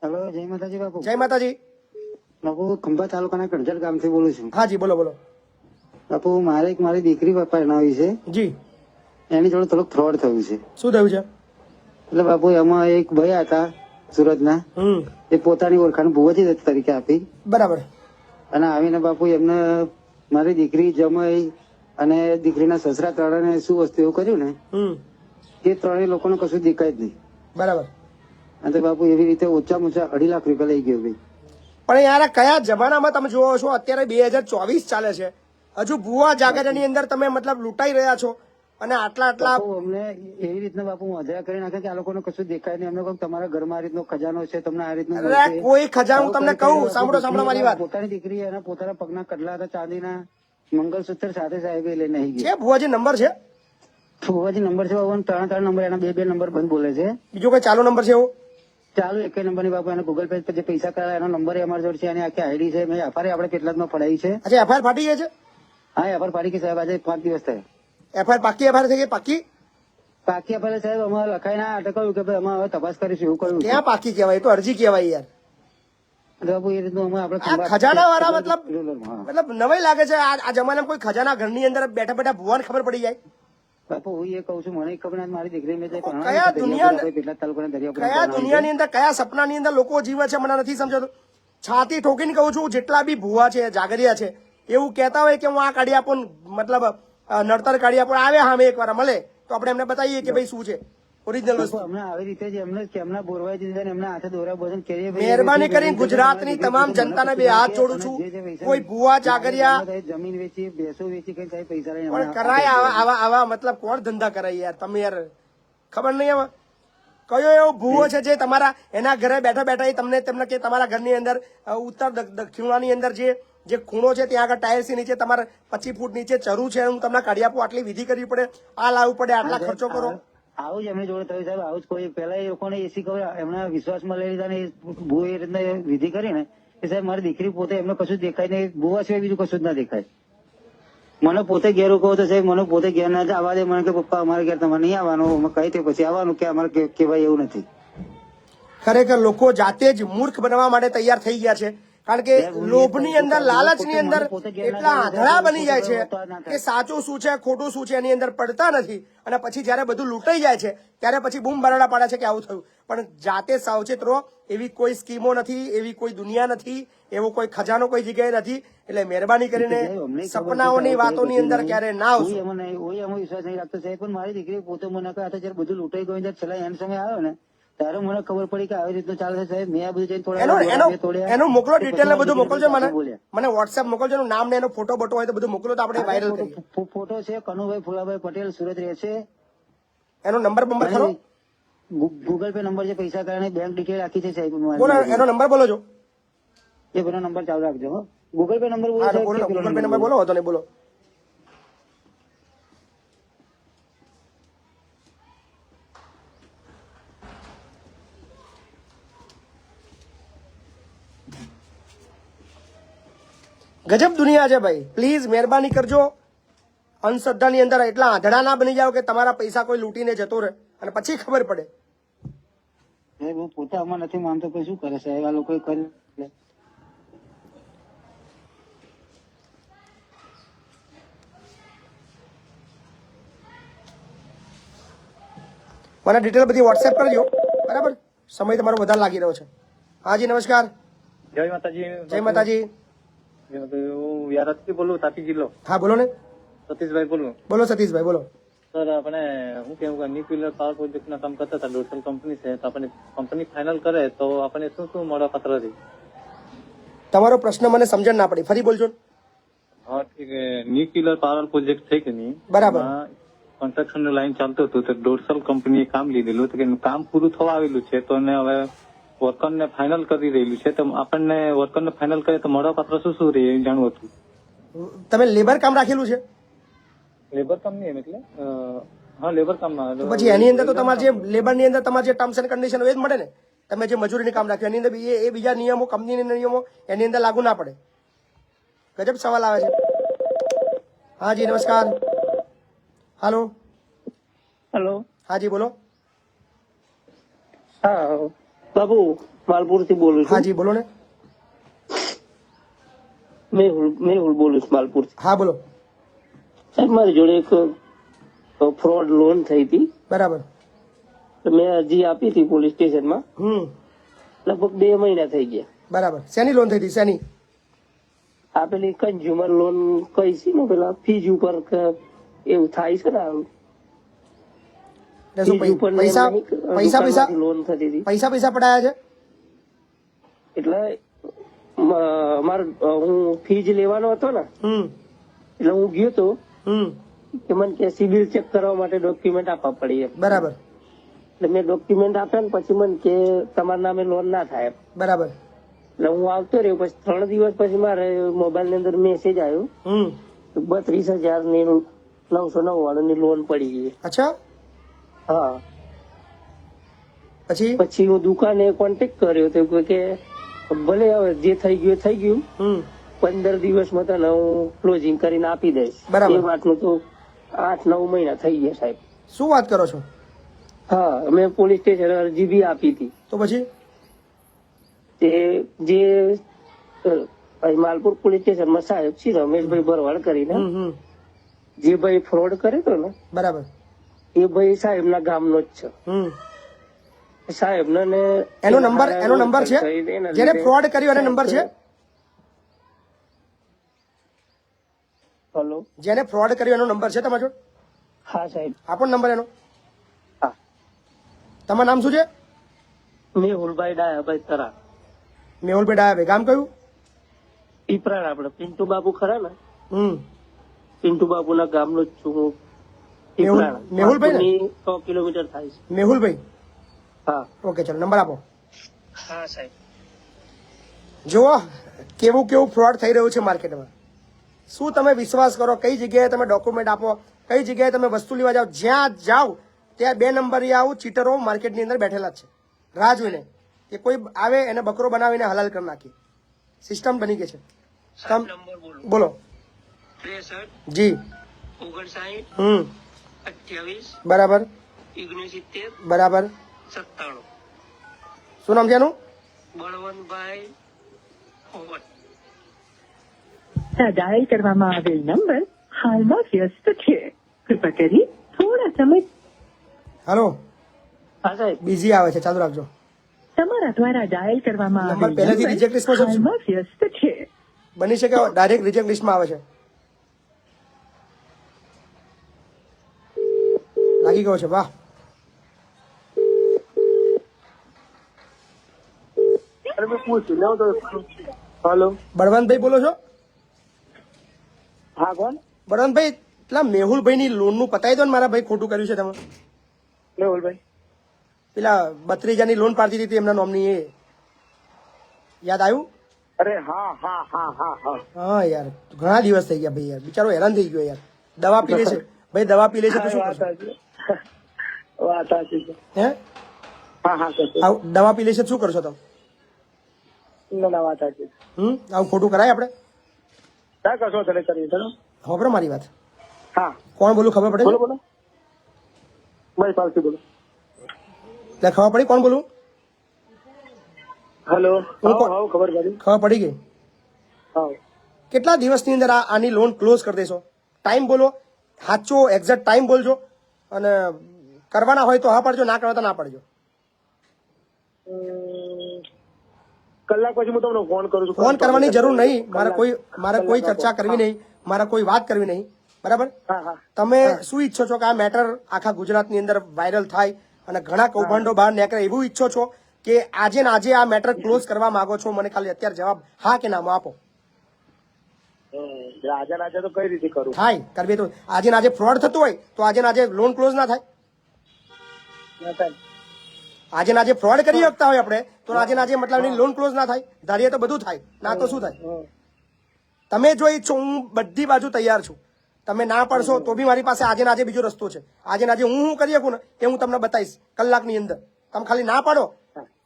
હેલો, જય માતાજી બાપુ. જય માતાજી. બાપુ ખંભા તાલુકાના કણજર ગામથી બોલું છું. હા જી, બોલો બોલો. બાપુ મારી દીકરી પરણાવી છે, જી, એની જોડે થોડુંક ફ્રોડ થયું છે. શું થયું છે? એટલે બાપુ એમાં એક ભાઈ હતા સુરતના, એ પોતાની ઓળખાણ ભુવાજી તરીકે આપી. બરાબર. અને આવીને બાપુ એમને મારી દીકરી જમાઈ અને દીકરીના સસરા ત્રણે શું વસ્તુ એવું કર્યું ને, એ ત્રણેય લોકોને કશું દેખાય જ નહીં. બરાબર. અને તો બાપુ એવી રીતે ઓછામાં ઓછા 2.5 લાખ રૂપિયા લઈ ગયો ભાઈ. પણ યાર આ કયા જમાનામાં તમે જોવો છો? અત્યારે 2024 ચાલે છે, હજુ ભુવા જાગરની અંદર તમે મતલબ લૂંટાઈ રહ્યા છો અને આટલા બાપુ અમને એવી રીતના બાપુ મધરા કરી નાખે કે આ લોકોને કશું દેખાય નહીં. અમને કહું તમારા ઘરમાં આ રીતનો ખજાનો છે, તમને આ રીતનું અરે કોઈ ખજાનો હું તમને કહું, સાંભળો મારી વાત. પોતાની દીકરી એના પોતાના પગના કડલા હતા ચાંદીના, મંગલસૂત્ર સાથે સાહેબ લઈને આવી ગઈ. છે ભુવાજી નંબર છે? ભુવાજી નંબર છે બાબુ, 3 નંબર, એના 2 નંબર બંધ બોલે છે. બીજો કોઈ ચાલુ નંબર છે એવો? ચાલુ એક નંબર ની બાપુ, એને ગૂગલ પે પર જે પૈસા કરાયા એનો નંબર અમારી જોડે છે, એની આખી આઈડી છે. મેં એફઆઈઆર આપણે કેટલાકમાં પડાવી છે. અચ્છા, એફઆઈઆર ફાટી ગઈ છે? હા એફઆઈઆર પાડી કે સાહેબ આજે 5 દિવસ થયા. એફઆઈઆર પાકી એફઆઈઆર થઈ ગઈ? પાકી એફઆઈઆર સાહેબ અમારે લખાઈ ના અટકાવ્યું કે ભાઈ અમે હવે તપાસ કરીશું એવું કહ્યું. ક્યાં પાકી કહેવાય? એ તો અરજી કહેવાય યાર. બાપુ એ રીતનું અમે આપણે ખજાના વાળા મતલબ નવાઈ લાગે છે. આ જમાનામાં કોઈ ખજાના ઘરની અંદર બેઠા બેઠા ભુવાને ખબર પડી જાય? બાપુ હું એ કહું છું, મને ખબર નથી. મારી દીકરી મેં કયા દુનિયાની અંદર, કયા સપનાની અંદર લોકો જીવે છે મને નથી સમજાતું. છાતી ઠોકીને કહું છું, જેટલા બી ભુવા છે, જાગરિયા છે, એવું કહેતા હોય કે હું આ કાઢી આપું, મતલબ નડતર કાઢી આપું, આવે સામે એકવાર મળે તો આપણે એમને બતાવીએ કે ભાઈ શું છે ઓરિજિનલ વસ્તુ. અમને આવી રીતે જ એમના બોરવાઈ દીધા ને એમના હાથે દોરા બોધન કરીએ. મહેરબાની કરીને ગુજરાતની તમામ જનતાને બે હાથ જોડું છું, કોઈ ભુવા જાગરિયા જમીન વેચી, ભેંસો વેચી કઈ સાહેબ પૈસા લઈને પણ કરાય આવા મતલબ કોણ ધંધા કરાય યાર? તમે યાર ખબર નહીં હવે કયો એવો ભૂવો છે જે તમારા એના ઘરે બેઠા બેઠા તમને કે તમારા ઘરની અંદર ઉત્તર દક્ષિણાની અંદર જે ખૂણો છે ત્યાં આગળ ટાયર્સની નીચે તમારે 25 ફૂટ નીચે ચરું છે, હું તમને કાઢી આપું, આટલી વિધિ કરવી પડે, આ લાવવું પડે, આટલા ખર્ચો કરો. આવું જ એમની જોડે થયું સાહેબ, આવું જ કોઈ પેલા એ લોકોને એસી ખબર એમના વિશ્વાસમાં લઈ લીધા ને ભૂ એ રીતના વિધિ કરી ને કે સાહેબ મારી દીકરી પોતે એમને કશું જ દેખાય નહીં, ભૂવા સિવાય બીજું કશું જ ના દેખાય. મને પોતે ઘેર કહું તો સાહેબ મને પોતે ઘેર ના આવવા દે. મને કે પપ્પા અમારે ઘેર તમારે નહીં આવવાનું, કહી તે પછી આવવાનું કે અમારે કહેવાય એવું નથી. ખરેખર લોકો જાતે જ મૂર્ખ બનવા માટે તૈયાર થઈ ગયા છે, કારણ કે લોભની અંદર, લાલચની અંદર એટલા આંધળા બની જાય છે કે સાચું શું છે ખોટું શું છે એની અંદર પડતા નથી, અને પછી જયારે બધું લૂંટાઈ જાય છે ત્યારે પછી બૂમ બરાડા પાડે છે કે આવું થયું. પણ જાતે સાવચેત રહો. એવી કોઈ સ્કીમો નથી, એવી કોઈ દુનિયા નથી, એવો કોઈ ખજાનો કોઈ જગ્યાએ નથી. એટલે મહેરબાની કરીને સપનાઓની વાતોની અંદર ક્યારે ના આવશો. એમાં વિશ્વાસ નહીં રાખતો સાહેબ, પણ મારી દીકરી પોતે મને કહે જયારે બધું લૂંટાઈ ગયું ત્યારે છેલ્લા એન્ડ સમય આવ્યો ને ત્યારે મને ખબર પડી કે આવી રીતનું ચાલે છે સાહેબ. મેં આ બધું જઈને થોડા એનું મોકલો, ડિટેલ ને બધું મોકલજો મને વોટ્સએપ મોકલજો, એનું નામ ને એનો ફોટો બોટો હોય તો બધું મોકલો તો આપણે વાયરલ કરીએ. ફોટો છે કનુભાઈ ફુલાભાઈ પટેલ, સુરત રહે છે. એનો નંબર ખરો? ગૂગલ પે નંબર છે, પૈસા કારણે બેંક ડિટેલ રાખી છે સાહેબ. બોલો એનો નંબર બોલો છો. એ બધો નંબર ચાલુ રાખજો. ગૂગલ પે નંબર બોલો, ગૂગલ પે નંબર બોલો, હતો ને બોલો. ગજબ દુનિયા છે ભાઈ. પ્લીઝ મહેરબાની કરજો, અંધશ્રદ્ધાની અંદર એટલા આંધળા ના બની જાઓ કે તમારા પૈસા કોઈ લૂંટીને જતો રહે અને પછી ખબર પડે. હું પોતે આમાં નથી માનતો, પછી શું કરે સાહેબ આ લોકો કરી. મને ડિટેલ બધી વોટ્સએપ કરજો, બરાબર? સમય તમારો વધારે લાગી રહ્યો છે. હાજી નમસ્કાર. જય માતાજી. જય માતાજી. હું યારતથી બોલું, તાપી જિલ્લો. હા બોલો ને. સતીશભાઈ બોલું. બોલો સતીશભાઈ બોલો. સર આપણે હું કેવું ન્યુક્લિયર પાવર પ્રોજેક્ટ ના કામ કરતા હતા, ડોટલ કંપની છે, તો આપણે કંપની ફાઇનલ કરે તો આપણને શું શું મળવા પાત્ર હતી? તમારો પ્રશ્ન મને સમજણ ના પડી, ફરી બોલજો. હા ઠીક છે. ન્યુક્લિયર પાવર પ્રોજેક્ટ છે કે નહીં, બરાબર. કન્સ્ટ્રક્શન નું લાઈન ચાલતું હતું તો ડોટલ કંપનીએ કામ લીધેલું તો કે કામ પૂરું થવા આવેલું છે, તો એને હવે વર્કર ને ફાઇનલ કરી રહેલું છે, તો આપણને વર્કર ને ફાઇનલ કરે તો મળવા પાત્ર શું શું રહે એ જાણવું હતું. તમે લેબર કામ રાખેલું છે? લેબર કામ નહીં એટલે હા લેબર કામમાં. તો પછી એની અંદર તો તમારે જે લેબર ની અંદર તમારે જે ટર્મ્સ એન્ડ કન્ડિશન હોય એ જ મળે ને. તમે જે મજૂરીની કામ રાખ્યું એની અંદર એ બીજા નિયમો, કંપનીના નિયમો એની અંદર લાગુ ના પડે. ગજબ સવાલ આવે છે. હા જી નમસ્કાર. હાલો. હેલો. હા જી બોલો. હા બાબુ માલપુર થી બોલું હા જી બોલો ને. મેહુલ બોલું છું માલપુર થી. હા બોલો. સાહેબ મારી જોડે એક ફ્રોડ લોન થઈ હતી, બરાબર. તો મેં અરજી આપી હતી પોલીસ સ્ટેશનમાં. લગભગ 2 મહિના થઈ ગયા. બરાબર. શેની લોન થઈ હતી? શેની? આ પેલી કન્ઝ્યુમર લોન કઈ છે ને, પેલા ફીજ ઉપર એવું થાય છે ને, પૈસા લોન થતી હતી. પૈસા પડાયા છે એટલે હું ફીજ લેવાનો હતો ને, એટલે હું ગયો તો કે મને કે સિબિલ ચેક કરવા માટે ડોક્યુમેન્ટ આપવા પડી એમ. બરાબર. એટલે મેં ડોક્યુમેન્ટ આપ્યા ને પછી મને કે તમારા નામે લોન ના થાય. બરાબર. એટલે હું આવતો રહ્યો. પછી 3 દિવસ પછી મારે મોબાઈલ ની અંદર મેસેજ આવ્યો 32,999 ની લોન પડી ગઈ. અચ્છા. હા. પછી હું દુકાને કોન્ટેક્ટ કર્યો તો કે ભલે હવે જે થઈ ગયું એ થઈ ગયું, 15 દિવસમાં તને હું ક્લોઝિંગ કરીને આપી દઈશ. બરાબર. એ વાતનું તો 8-9 મહિના થઈ ગયા સાહેબ. શું વાત કરો છો? હા મેં પોલીસ સ્ટેશન અરજી બી આપી હતી. તો પછી જે માલપુર પોલીસ સ્ટેશનમાં સાહેબ શ્રી રમેશભાઈ ભરવાડ કરીને જે ભાઈ ફ્રોડ કર્યો હતો ને, બરાબર, એ ભાઈ સાહેબ ના ગામનો જ છે. સાહેબ એનો નંબર છે, જેને ફ્રોડ કર્યો એનો નંબર છે. હેલો, જેને ફ્રોડ કર્યો એનો નંબર છે તમારો? હા સાહેબ. આપો નંબર એનો. હા. તમારું નામ શું છે? મેહુલભાઈ ડાયાભાઈ તરા. મેહુલભાઈ ડાયાભાઈ, ગામ કયું? પીપરાળ. આપડે પિન્ટુ બાબુ ખરા ને, પિન્ટુ બાબુ ના ગામનો જ છું હું. મેહુલભાઈ 100 કિલોમીટર થાય છે. મેહુલભાઈ? હા. ઓકે ચલો નંબર આપો. હા સાહેબ. જુઓ કેવું ફ્રોડ થઈ રહ્યું છે માર્કેટમાં. શું તમે વિશ્વાસ કરો? કઈ જગ્યાએ તમે ડોક્યુમેન્ટ આપો, કઈ જગ્યાએ તમે વસ્તુ લેવા જાઓ, જ્યાં જાઓ ત્યાં 2 નંબરી આવું ચીટરો માર્કેટની અંદર બેઠેલા જ છે, રાહ જોઈને કે કોઈ આવે એને બકરો બનાવીને હલાલ કરી નાખી. સિસ્ટમ બની ગઈ છે. બોલો. 63 જી 59 28 બરાબર 69 બરાબર 97. શું નામ છે એનું? બળવંતભાઈ હોવટ. ડાયલ કરવામાં આવેલ નંબર હાલમાં વ્યસ્ત છે, કૃપા કરી થોડા સમય. હેલો. હા સાહેબ. બિઝી આવે છે, ચાલુ રાખજો. તમારા દ્વારા ડાયલ કરવામાં આવેલ નંબર પહેલેથી રિજેક્ટ લિસ્ટમાં છે. હાલમાં વ્યસ્ત છે. બની શકે ડાયરેક્ટ રિજેક્ટ લિસ્ટમાં આવે છે. લાગી ગયો છે. વાહ. હેલો, બળવંતભાઈ બોલો છો? હા કોણ? બળવંતભાઈ, પેલા મેહુલભાઈ ની લોન નું પતાવી દો ને. મારા ભાઈ ખોટું કર્યું છે તમે. મેહુલભાઈ પેલા 32,000 ની લોન પાડતી હતી એમના નામની, એ યાદ આવ્યું? અરે હા હા હા હા હા. હા યાર, ઘણા દિવસ થઈ ગયા ભાઈ. યાર બિચારો હેરાન થઈ ગયો યાર. દવા પી લે છે ભાઈ, દવા પી લે છે તો શું કરશો? વાત સાચી છે. હે? હા હા દવા પી લે છે શું કરશો તમે? ના વાત સાચી. આવું ખોટું કરાય આપણે? ના કશો તને કરીએ. ચલો ખબર મારી વાત. હા. કોણ બોલું ખબર પડે? બોલો બોલો. ભાઈ પાલસી બોલો. એટલે ખબર પડી કોણ બોલું? હેલો. ખબર પડી. ખબર પડી ગઈ. હા. કેટલા દિવસની અંદર આની લોન ક્લોઝ કરી દેશો? ટાઈમ બોલો, સાચો એક્ઝેક્ટ ટાઈમ બોલજો અને કરવાના હોય તો હા પડજો, ના કરવા તો ના પડજો. કલાક પછી હું તમને ફોન કરું છું. ફોન કરવાની જરૂર નહીં, મારે કોઈ ચર્ચા કરવી નહીં, મારે કોઈ વાત કરવી નહીં, બરાબર? તમે શું ઈચ્છો છો કે આ મેટર આખા ગુજરાતની અંદર વાયરલ થાય અને ઘણા કૌભાંડો બહાર નીકળે એવું ઈચ્છો છો કે આજે ને આજે આ મેટર ક્લોઝ કરવા માંગો છો? મને ખાલી અત્યારે જવાબ હા કે નામાં આપો. આજે તો કઈ રીતે કરું? થાય કરવી તો આજે ને આજે ફ્રોડ થતું હોય તો આજે ને આજે લોન ક્લોઝ ના થાય? આજે ને આજે ફ્રોડ કરી શકતા હોય આપણે તો આજે ને આજે મતલબ લોન ક્લોઝ ના થાય? ધારીએ તો બધું થાય, ના તો શું થાય? તમે જો ઈચ્છો હું બધી બાજુ તૈયાર છું, તમે ના પડશો તો બી મારી પાસે આજે ને આજે બીજો રસ્તો છે. આજે ને આજે હું કરી શકું ને એ હું તમને બતાવીશ કલાકની અંદર. તમે ખાલી ના પાડો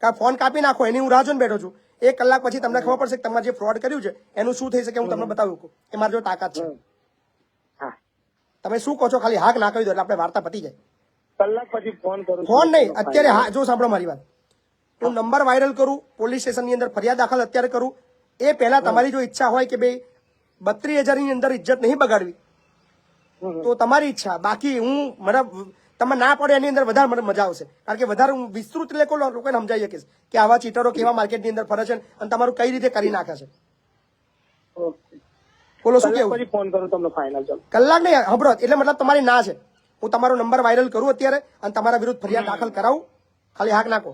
કે ફોન કાપી નાખો એની હું રાહ જોઈને બેઠો છું. 1 કલાક પછી તમને ખબર પડશે કે તમારે જે ફ્રોડ કર્યું છે એનું શું થઈ શકે હું તમને બતાવું કે મારી જો તાકાત છે. તમે શું કહો છો? ખાલી હાક ના કહી દો એટલે આપણે વાર્તા પતી જાય. કલાક પછી ફોન કરું. ફોન નહીં, અત્યારે હા. જો સાંભળો મારી વાત, હું નંબર વાયરલ કરું, પોલીસ સ્ટેશનની અંદર ફરિયાદ દાખલ અત્યારે કરું, એ પહેલા તમારી જો ઈચ્છા હોય કે ભાઈ 32,000 ની અંદર ઇજ્જત નહીં બગાડવી તો તમારી ઈચ્છા. બાકી હું મને તમે ના પડે એની અંદર વધારે મને મજા આવશે, કારણ કે વધારે હું વિસ્તૃત લોકોને સમજાવી શકીશ કે આવા ચીટરો કેવા માર્કેટની અંદર ફરે છે અને તમારું કઈ રીતે કરી નાખે છે. બોલો શું કેવું? પછી ફોન કરું તમને ફાઇનલ. ચાલો કલાક નહીં સાંભળો, એટલે મતલબ તમારી ના છે. હું તમારો નંબર વાયરલ કરું અત્યારે અને તમારા વિરુદ્ધ ફરિયાદ દાખલ કરાવું, ખાલી હાક નાખો.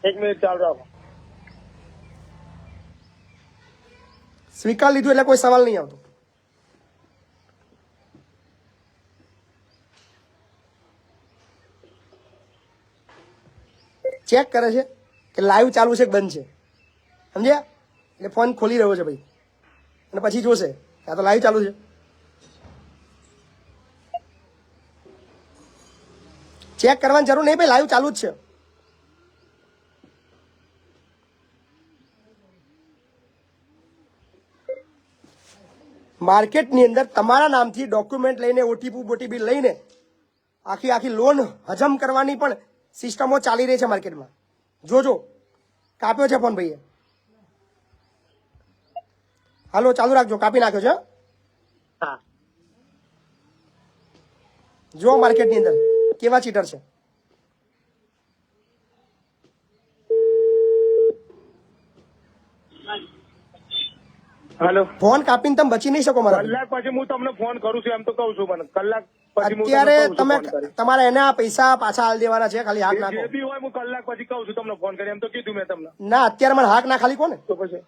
1 મિનિટ ચાલુ રાખો. સ્વીકાર લીધું એટલે કોઈ સવાલ નહીં આવતો. ચેક કરે છે કે લાઈવ ચાલુ છે કે બંધ છે, સમજ્યા? એટલે ફોન ખોલી રહ્યો છે ભાઈ અને પછી જોશે કે આ તો લાઈવ ચાલુ છે. ચેક કરવાની જરૂર નહીં ભાઈ, લાઈવ ચાલુ જ છે. માર્કેટની અંદર તમારા નામથી ડોક્યુમેન્ટ લઈને ઓટીપી લઈને આખી લોન હજમ કરવાની પણ સિસ્ટમો ચાલી રહી છે માર્કેટમાં. જોજો. કાપ્યો છે ફોન ભાઈએ. હાલો ચાલુ રાખજો, કાપી નાખ્યો છે. જો માર્કેટની અંદર કેવા ચીટર છે. હેલો, ફોન કાપીને તમે બચી નહીં શકો મારા. કલાક પછી હું તમને ફોન કરું છું એમ તો કહું છું. મને કલાક પછી અત્યારે તમે તમારે એના પૈસા પાછા હાલ દેવાના છે, ખાલી હાક નાખો. જે બી હોય હું કલાક પછી કહું છું તમને ફોન કરી, એમ તો કીધું મેં તમને. ના અત્યારે મને હાક ના ખાલી કોને તો પછી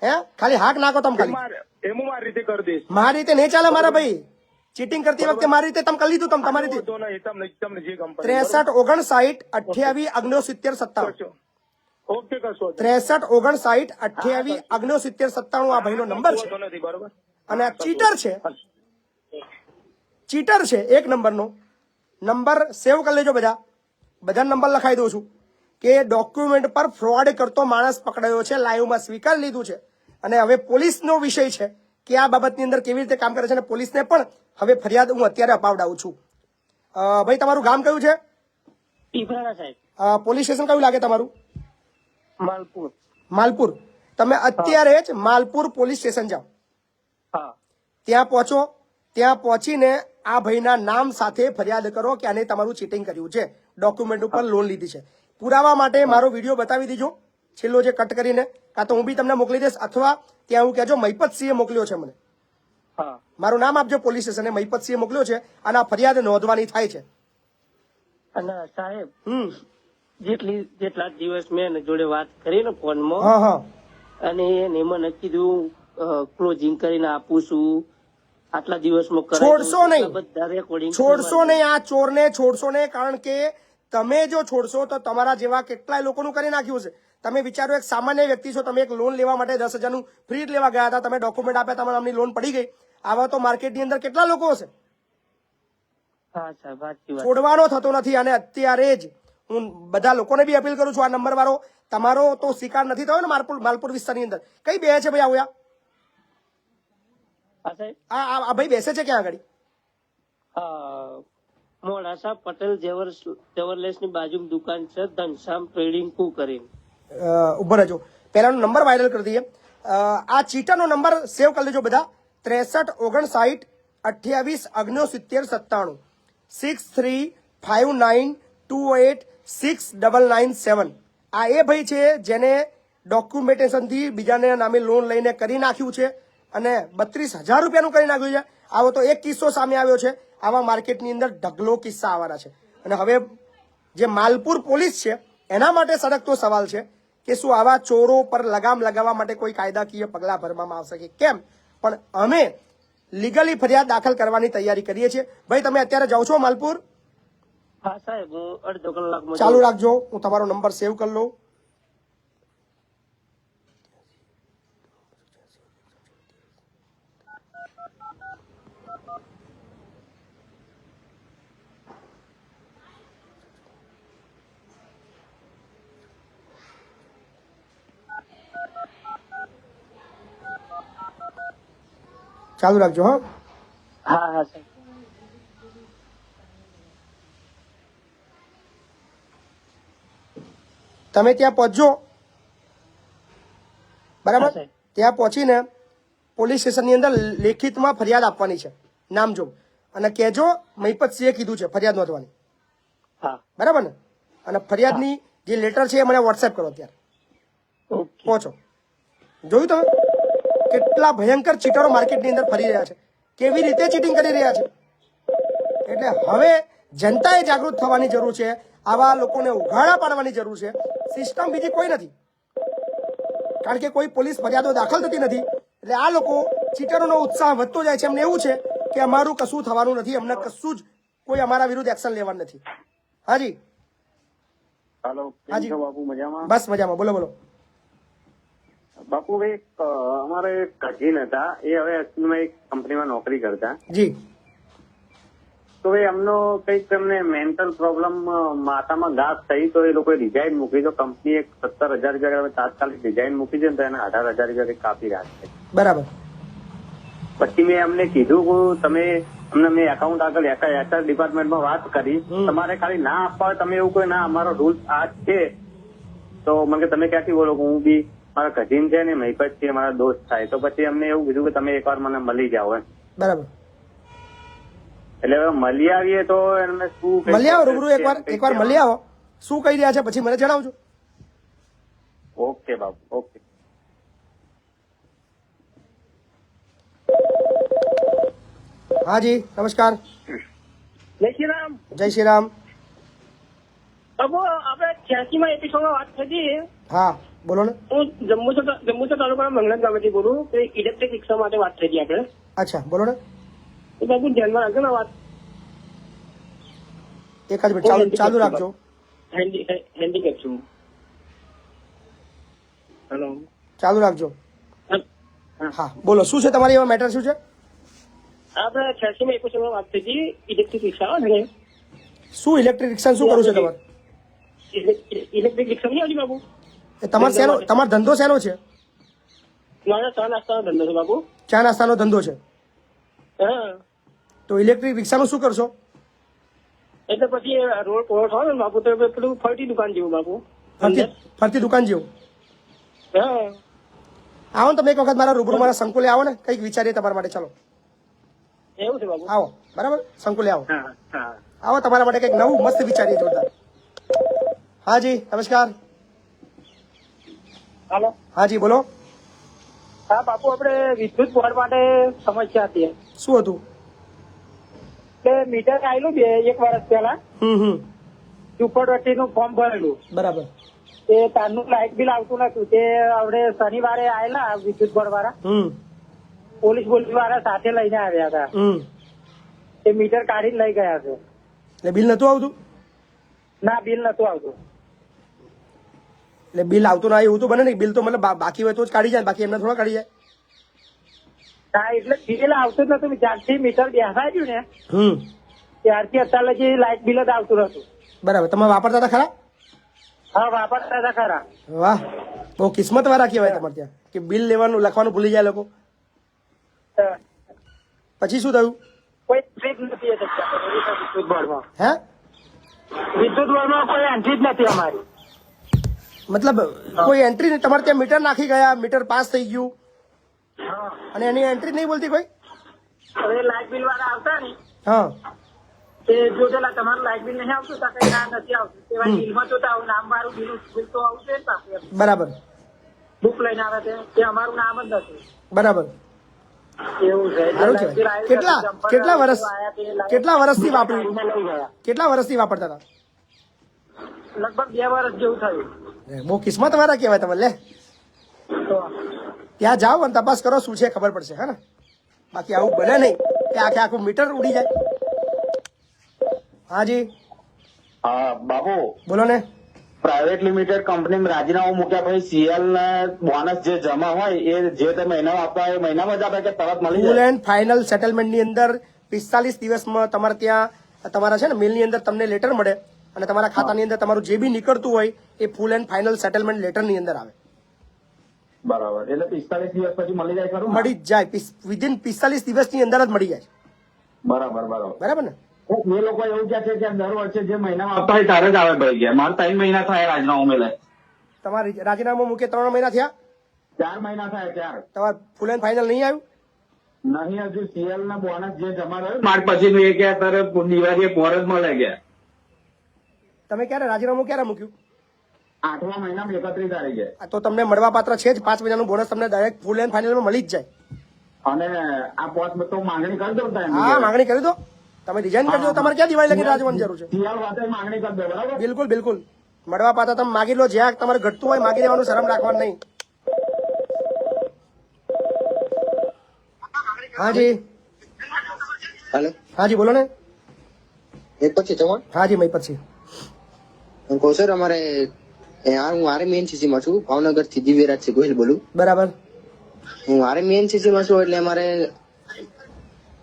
હે ખાલી હાક નાખો તમે ખાલી. હું મારી રીતે કરી દઈશ. મારી રીતે નહીં ચાલે મારા ભાઈ. ચીટિંગ કરતી વખતે મારી રીતે તમે કરી લીધું. તમે તમારી રીતે તો નહીં, તમને જે કંપની 63 59 28 69 57. ઓકે, કરશો 63 59 28 69 97 આ ભાઈનો નંબર છે. નથી બરોબર. અને આ ચીટર છે 1 નંબરનો નંબર. સેવ કરી લેજો બધા નંબર લખાઈ દઉં છું કે ડોક્યુમેન્ટ પર ફ્રોડ કરતો માણસ પકડાયો છે, લાઈવમાં સ્વીકારી લીધું છે અને હવે પોલીસનો વિષય છે કે આ બાબતની અંદર કેવી રીતે કામ કરે છે અને પોલીસને પણ હવે ફરિયાદ હું અત્યારે અપાવડાવું છું. ભાઈ તમારું ગામ કયું છે? પીપળાના સાહેબ. પોલીસ સ્ટેશન કયું લાગે તમારું? માલપુર. તમે અત્યારે જ માલપુર પોલીસ સ્ટેશન જાઓ. ત્યાં પહોંચો. ત્યાં પહોંચીને આ ભાઈના નામ સાથે ફરિયાદ કરો કે આને તમારું ચીટિંગ કર્યું છે, ડોક્યુમેન્ટ ઉપર લોન લીધી છે. પુરાવા માટે મારો વિડીયો બતાવી દીજો છેલ્લો જે કટ કરીને, કાં તો હું બી તમને મોકલી દઈશ અથવા ત્યાં હું કહેજો મહિપતસિંહે મોકલ્યો છે મને. મારું નામ આપજો પોલીસ સ્ટેશને, મહિપતસિંહે મોકલ્યો છે અને આ ફરિયાદ નોંધવાની થાય છે. અને સાહેબ જેટલા દિવસ મેં એની જોડે વાત કરી ને ફોનમાં, અને એને મને કીધું ક્લોઝિંગ કરીને આપું છું, આટલા દિવસમાં છોડશો નહીં, બધા રેકોર્ડિંગ છોડશો નહીં. આ ચોરને છોડશો નહીં, કારણ કે તમે જો છોડશો તો તમારા જેવા કેટલાય લોકોનું કરી નાખ્યું છે. તમે વિચારો એક સામાન્ય વ્યક્તિ છો, તમે એક લોન લેવા માટે 10,000 નું ફ્રી લેવા ગયા હતા, તમે ડોક્યુમેન્ટ આપ્યા, તમારા નામની લોન પડી ગઈ. આવા તો માર્કેટની અંદર કેટલા લોકો હશે. છોડવાનો થતો નથી. અને અત્યારે જ હું બધા લોકોને બી અપીલ કરું છું, આ નંબર વાળો તમારો તો શિકાર નથી થયો ને માલપુર વિસ્તારની અંદર. કઈ બે છે ભાઈ આવ્યા? આ ભાઈ બેસે છે ક્યાં આગળ? મોડાસા પટેલ જવરલેસ ની બાજુમાં દુકાન છે, ધનશ્યામ ટ્રેડિંગ કુ કરીને. ઉભો રહેજો, પહેલાનો નંબર વાયરલ કરી દઈએ. આ ચીટરનો નંબર સેવ કરી લેજો બધા. 63 59 28 69 97. 6359286997. આ એ ભાઈ છે જેને ડોક્યુમેન્ટેશનથી બીજાને નામે લોન લઈને કરી નાખ્યું છે અને 32,000 રૂપિયાનું કરી નાખ્યું છે. આવો તો એક કિસ્સો સામે આવ્યો છે. આવા માર્કેટની અંદર ઢગલો કિસ્સા આવવાના છે. અને હવે જે માલપુર પોલીસ છે એના માટે સળગતો સવાલ છે કે શું આવા ચોરો પર લગામ લગાવવા માટે કોઈ કાયદાકીય પગલાં ભરવામાં આવશે કે કેમ. પણ અમે લીગલી ફરિયાદ દાખલ કરવાની તૈયારી કરીએ છીએ. ભાઈ તમે અત્યારે જાઓ છો માલપુર? હા સાહેબ, હું અડધો કલાકમાં ચાલુ રાખજો, હું તમારો નંબર સેવ કરી લઉં. ચાલુ રાખજો. હા હા હા સાહેબ. તમે ત્યાં પહોંચજો, બરાબર? હા, સાહેબ. ત્યાં પહોંચીને પોલીસ સ્ટેશનની અંદર લેખિતમાં ફરિયાદ આપવાની છે, નામ જો, અને કહેજો મહિપતસિંહે કીધું છે ફરિયાદ નોંધવાની, હા બરાબર ને? અને ફરિયાદની જે લેટર છે એ મને વોટ્સએપ કરો અત્યારે. ઓકે. પહોંચો. જોયું તમે કેટલા ભયંકર ચીટરો માર્કેટની અંદર ફરી રહ્યા છે, કેવી રીતે ચીટિંગ કરી રહ્યા છે. એટલે હવે જનતાએ જાગૃત થવાની જરૂર છે, આવા લોકોને ઉઘાડા પાડવાની જરૂર છે. સિસ્ટમ બીજી કોઈ નથી, કારણ કે કોઈ પોલીસ ફરિયાદો દાખલ થતી નથી. એટલે આ લોકો ચીટરોનો ઉત્સાહ વધતો જાય છે. એમને એવું છે કે અમારું કશું થવાનું નથી, અમને કશું જ કોઈ અમારા વિરુદ્ધ એક્શન લેવાનું નથી. હાજી હાલો, હાજી. બાપુ મજામાં? બસ મજામાં. બોલો બોલો. બાપુ ભાઈ અમારે એક કઝિન હતા, એ હવે એકચ્યુઅલીમાં એક કંપનીમાં નોકરી કરતા. જી. તો ભાઈ એમનો કંઈક એમને મેન્ટલ પ્રોબ્લેમ, માથામાં ગાંઠ થઈ, તો એ લોકોએ રિઝાઇન મૂકી. તો કંપની 17,000 રૂપિયા તાત્કાલિક રિઝાઇન મૂકી છે ને, તો એને 18,000 રૂપિયા કાપી રાખશે. બરાબર. પછી મેં એમને કીધું કે તમે અમને મેં એકાઉન્ટ આગળ એચઆર ડિપાર્ટમેન્ટમાં વાત કરી, તમારે ખાલી ના આપવા હોય, તમે એવું કોઈ ના અમારો રૂલ આ જ છે. તો મને કે તમે ક્યાંથી બોલો? હું બી મારા કઝિન છે ને, મહિપત છે, મારા દોસ્ત થાય. તો પછી એમને એવું કીધું કે તમે એકવાર મને મળી જાઓ એમ. બરાબર. એટલે હવે મળી આવીએ તો એમને શું મળી આવો રૂબરૂ, એકવાર મળી આવો, શું કહી રહ્યા છે પછી મને જણાવજો. Okay Babu, okay. હાજી નમસ્કાર. જય શ્રી રામ. જય શ્રી રામ. બાબુ, આપણે 86માં એપિસોડમાં વાત થઈ. હા બોલો ને. હું જંબુસર તાલુકાના મંગળા ગામેથી બોલું. ઇલેક્ટ્રિક રિક્ષા માટે વાત થઈ હતી આપણે. અચ્છા બોલો ને. તો બાબુ ધ્યાનમાં રાખજો ને વાત. એક જ મિનિટ ચાલુ રાખજો. હેન્ડીકેપ છું. હેલો, ચાલુ રાખજો. હા બોલો, શું છે તમારી એવા મેટર શું છે? આપણે 86માં એપિસોડમાં વાત થઈ હતી ઇલેક્ટ્રિક રિક્ષા ને. શું ઇલેક્ટ્રિક રિક્ષા શું કરવું છે તમારે? ઇલેક્ટ્રિક રિક્ષા નહીં આવતી બાબુ. એ તમારો ધંધો શેનો છે? મારા ચા નાસ્તાનો ધંધો છે બાબુ. ચા નાસ્તાનો ધંધો છે? હા. તો ઇલેક્ટ્રિક રિક્ષાનું શું કરશો? એટલે પછી રોડ ક્રોસ હોય ને બાબુ, તો પેલું ફરતી દુકાન જેવું બાબુ. ફરતી દુકાન જેવું? હા. આવો ને તમે એક વખત મારા રૂબરૂ મારા સંકુલે આવો ને, કંઈક વિચારીએ તમારા માટે. ચાલો એવું છે બાબુ. આવો, બરાબર, સંકુલે આવો. હા હા. આવો, તમારા માટે કંઈક નવું મસ્ત વિચારીએ જોરદાર. હાજી નમસ્કાર. હાલો. હાજી બોલો. હા બાપુ, આપણે વિદ્યુત બોર્ડ માટે સમસ્યા હતી. શું હતું? કે મીટર આવેલું 1 વર્ષ પહેલા, ઝુંપડપટ્ટીનું ફોર્મ ભરેલું. બરાબર. તે તારનું લાઇટ બિલ આવતું નતું. તે આપણે શનિવારે આવેલા વિદ્યુત બોર્ડ વાળા, પોલીસ વાળા સાથે લઈને આવ્યા હતા. તે મીટર કાઢીને લઈ ગયા છે. એટલે બિલ નતું આવતું? ના, બિલ નતું આવતું. એટલે બિલ આવતું ના એવું તો બને ને, બિલ તો મતલબ બાકી હોય તો જ કાઢી જાય, બાકી એમને થોડા કાઢી જાય. હા, એટલે બિલ આવતું જ નતું. જ્યારથી મીટર બેસાડ્યું ને ત્યારથી અત્યાર લગી લાઇટ બિલ જ આવતું નતું. બરાબર. તમે વાપરતા હતા ખરા? હા, વાપરતા હતા ખરા. વાહ, બહુ કિસ્મત વાળા કહેવાય તમારે ત્યાં, કે બિલ લેવાનું લખવાનું ભૂલી જાય લોકો. પછી શું થયું? કોઈ એન્ટ્રી જ નથી વિદ્યુત બોર્ડમાં. હે? વિદ્યુત બોર્ડમાં કોઈ એન્ટ્રી જ નથી અમારી. મતલબ કોઈ એન્ટ્રી નહીં? તમારે ત્યાં મીટર નાખી ગયા, મીટર પાસ થઈ ગયું અને એની એન્ટ્રી નહીં બોલતી કોઈ? હવે લાઇટ બિલ વાળા આવતા ને, હા, તે જોતેલા તમારું લાઇટ બિલ નહીં આવતું તો કઈ ના નથી આવતું તેવા બિલમાં જોતા આવું નામ વાળું બિલ તો આવું છે ને પાસે બરાબર બુક લઈને આવે છે તે અમારું નામ જ નથી બરાબર એવું છે એટલે સારું light bill કહેવાય. આવ્યું છે, jumper કેટલા આવ્યું વર્ષ આયા તે light કેટલા વર્ષથી વાપર્યું લઈ ગયા કેટલા વર્ષથી વાપરતા હતા લગભગ 2 વર્ષ જેવું થયું બહુ કિસ્મત વાળા કહેવાય તમે લે તો ત્યાં જાઓ અને તપાસ કરો શું છે ખબર પડશે હે ને બાકી આવું બને નહીં કે આખું મીટર ઉડી જાય હાજી હા બાબુ બોલો ને પ્રાઇવેટ લિમિટેડ કંપનીમાં રાજીનામું મૂક્યા પછી સીએલ ને બોનસ જે જમા હોય એ જે તે મહિનામાં આપવા એ મહિનામાં જ આપે કે તરત મળી ફૂલ જાય એન્ડ ફાઇનલ સેટલમેન્ટની અંદર 45 દિવસમાં તમારે ત્યાં તમારા છે ને મેલની અંદર તમને લેટર મળે અને તમારા ખાતાની અંદર તમારું જે બી નીકળતું હોય એ ફૂલ એન્ડ ફાઇનલ સેટલમેન્ટ લેટરની અંદર આવે બરાબર એટલે 45 દિવસ પછી મળી જાય ખરું ને? મળી જ જાય વિધિન 45 દિવસની અંદર જ મળી જાય બરાબર બરાબર બરાબર ને એ લોકો એવું કહે છે કે દર વર્ષે જે મહિનામાં આપતા હોય તારે જ આવે ભાઈ ગયા મારે 3 મહિના થાય રાજીનામું મેલે તમારે રાજીનામું મૂકે 3 મહિના થયા 4 મહિના થાય ત્યારે તમારે ફૂલ એન્ડ ફાઇનલ નહીં આવ્યું નહીં હજુ સીએલ ના બોનસ જે જમા થયું માર્ચ પછી નું એ કે તારે દિવાળીએ પોર જ મળે ગયા તમે ક્યારે રાજીનામું ક્યારે મૂક્યું 8મા મહિનામાં 31 તારીખે આ તો તમને મળવા પાત્ર છે જ 5 મહિનાનું બોનસ તમને ડાયરેક્ટ ફૂલ એન્ડ ફાઇનલમાં મળી જ જાય અને આ પોસ્ટ તો માંગણી કરી દો હા માંગણી કરી દો તમે ડિઝાઇન કરજો તમારે ક્યાં દિવાળી લગી રાહ જોવાની જરૂર છે સીએલ વાતે માંગણી કરી દો બરાબર બિલકુલ બિલકુલ મળવા પાત્ર તમે માગી લો જ્યાં તમારે ઘટતું હોય માગી લેવાનું શરમ રાખવાનું નહીં હાજી હેલો હાજી બોલો ને એક પછી ચૌહાણ હાજી મય પછી હું કહું સર અમારે હું આર્મી એનસીસી માં છું ભાવનગર થી દિવ્યરાજ સિંહ ગોહિલ બોલું બરાબર હું આર્મી એનસીસી માં છું એટલે અમારે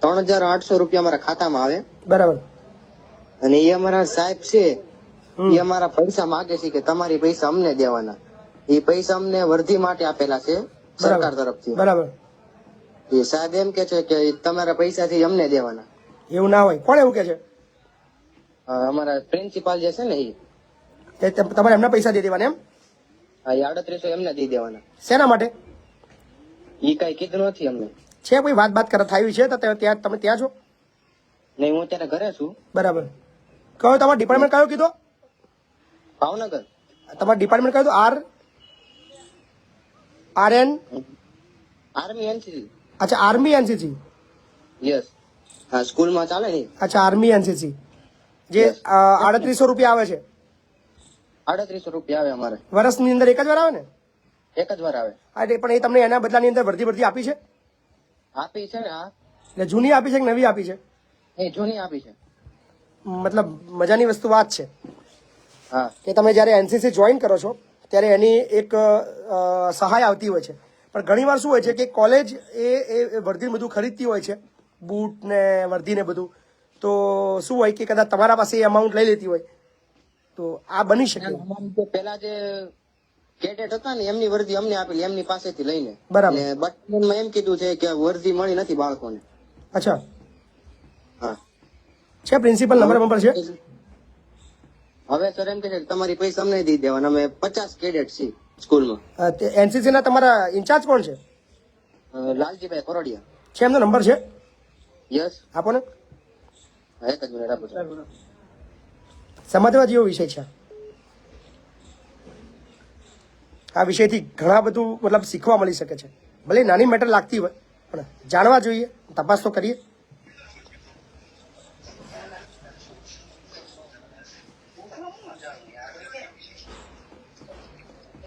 3800 રૂપિયા અમારા ખાતામાં આવે બરાબર અને એ અમારા સાહેબ છે એ અમારા પૈસા માગે છે કે તમારી પૈસા અમને દેવાના એ પૈસા અમને વર્ધી માટે આપેલા છે સરકાર તરફથી બરાબર એ સાહેબ એમ કે છે કે તમારા પૈસાથી અમને દેવાના એવું ના હોય કોણ એવું કે છે અમારા પ્રિન્સિપાલ જે છે ને કે તમારે એમના પૈસા દે દેવાના એમ એ 3800 એમને દઈ દેવાના શેના માટે એ કઈ કીધું નથી અમને છે કોઈ વાત કરે થયું છે તો ત્યાં તમે ત્યાં છો નહીં હું અત્યારે ઘરે છું બરાબર કયો તમારો ડિપાર્ટમેન્ટ કયો કીધો ભાવનગર તમારો ડિપાર્ટમેન્ટ કયો RN આર્મી એનસીસી અચ્છા આર્મી એનસીસી યસ હા સ્કૂલમાં ચાલે ને અચ્છા આર્મી એનસીસી જે 3800 રૂપિયા આવે છે 3800 રૂપિયા આવે અમારે વર્ષની અંદર એક જ વાર આવે ને એક જ વાર આવે હા પણ એ તમને એના બદલાની અંદર વર્ધી આપી છે આપી છે ને હા એટલે જૂની આપી છે કે નવી આપી છે એ જૂની આપી છે મતલબ મજાની વસ્તુ વાત છે હા કે તમે જ્યારે એનસીસી જોઈન કરો છો ત્યારે એની એક સહાય આવતી હોય છે પણ ઘણીવાર શું હોય છે કે કોલેજ એ વર્ધી બધું ખરીદતી હોય છે બૂટ ને વર્ધી ને બધું તો શું હોય કે કદાચ તમારા પાસે એ અમાઉન્ટ લઈ લેતી હોય તો આ બની શકે પેલા જે કેડેટ હતા ને એમની વર્દી અમને આપેલી એમની પાસેથી લઈને બરાબર. અને બટનમાં એમ કીધું છે કે વર્દી મળી નથી બાળકોને અચ્છા હા છે પ્રિન્સિપલ નંબર છે હવે સર એમ કે છે કે તમારી પૈસા અમને દઈ દેવાના અમે 50 કેડેટ છીએ સ્કૂલમાં એનસીસી ના તમારા ઇન્ચાર્જ કોણ છે લાલજીભાઈ કોરડિયા છે એમનો નંબર છે યસ આપો ને એક જ મિનિટ આપો સર. સમજવા જેવો વિષય છે આ વિષયથી ઘણા બધું મતલબ શીખવા મળી શકે છે ભલે નાની મેટર લાગતી હોય પણ જાણવા જોઈએ તપાસ તો કરીએ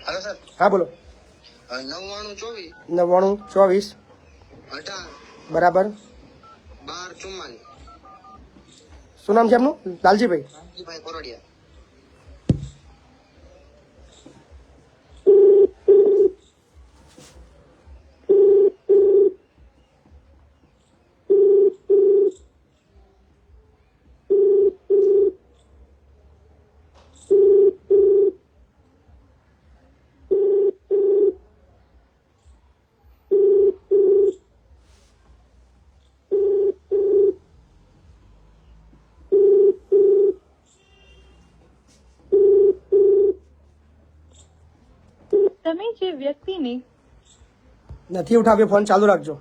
હેલો સર હા બોલો 9924 9924 18 બરાબર 12 શું નામ છે એમનું લાલજીભાઈ લાલજીભાઈ કોરડિયા તમે જે વ્યક્તિને નથી ઉઠાવ્યો ફોન ચાલુ રાખજો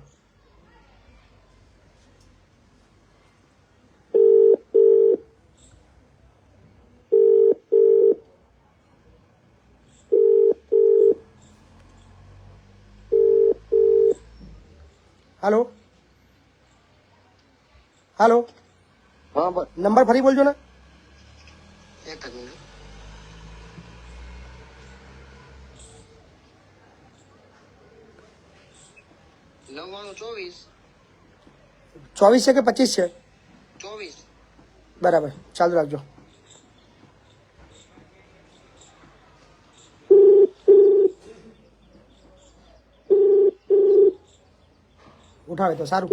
હાલો હાલો, હા બોલ. નંબર ફરી બોલજો ને. એક જ મિનિટ. 9924 24 છે કે 25 છે? 24. બરાબર, ચાલુ રાખજો. ઉઠાવે તો સારું.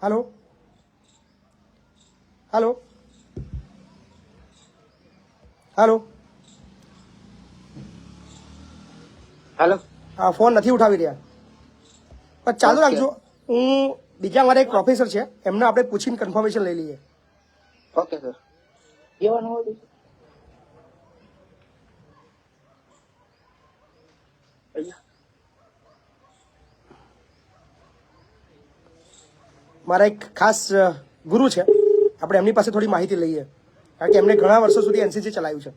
હાલો હાલો હાલો, હેલો. હા, ફોન નથી ઉઠાવી રહ્યા, પણ ચાલુ રાખજો. હું બીજા મારા એક પ્રોફેસર છે, એમને આપણે પૂછીને કન્ફર્મેશન લઈ લઈએ. Okay sir. કેવાનું હોય મારા એક ખાસ ગુરુ છે, આપણે એમની પાસે થોડી માહિતી લઈએ, કારણ કે એમને ઘણા વર્ષો સુધી એનસીસી ચલાવ્યું છે.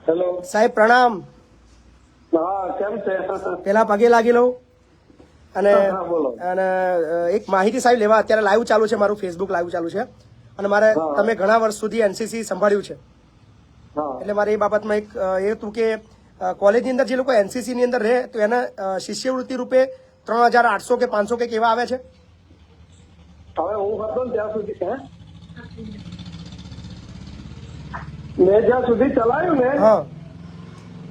હેલો. સાહેબ પ્રણામ. હા, કેમ છે? પેલા પગે લાગી લઉં અને હા, બોલો. અને એક માહિતી સાહેબ લેવા અત્યારે લાઈવ ચાલુ છે, મારું ફેસબુક લાઈવ ચાલુ છે, અને મારે હા. તમે ઘણા વર્ષ સુધી એનસીસી સંભાળ્યું છે, હા. એટલે મારે એ બાબતમાં એક એ હતું કે કોલેજની અંદર જે લોકો એનસીસી ની અંદર રહે તો એને શિષ્યવૃત્તિ રૂપે 3800 કે 500 કે કેવા આવે છે? હવે હું હતો ને ત્યાં સુધી મેં જ્યાં સુધી ચલાવ્યું ને, હા,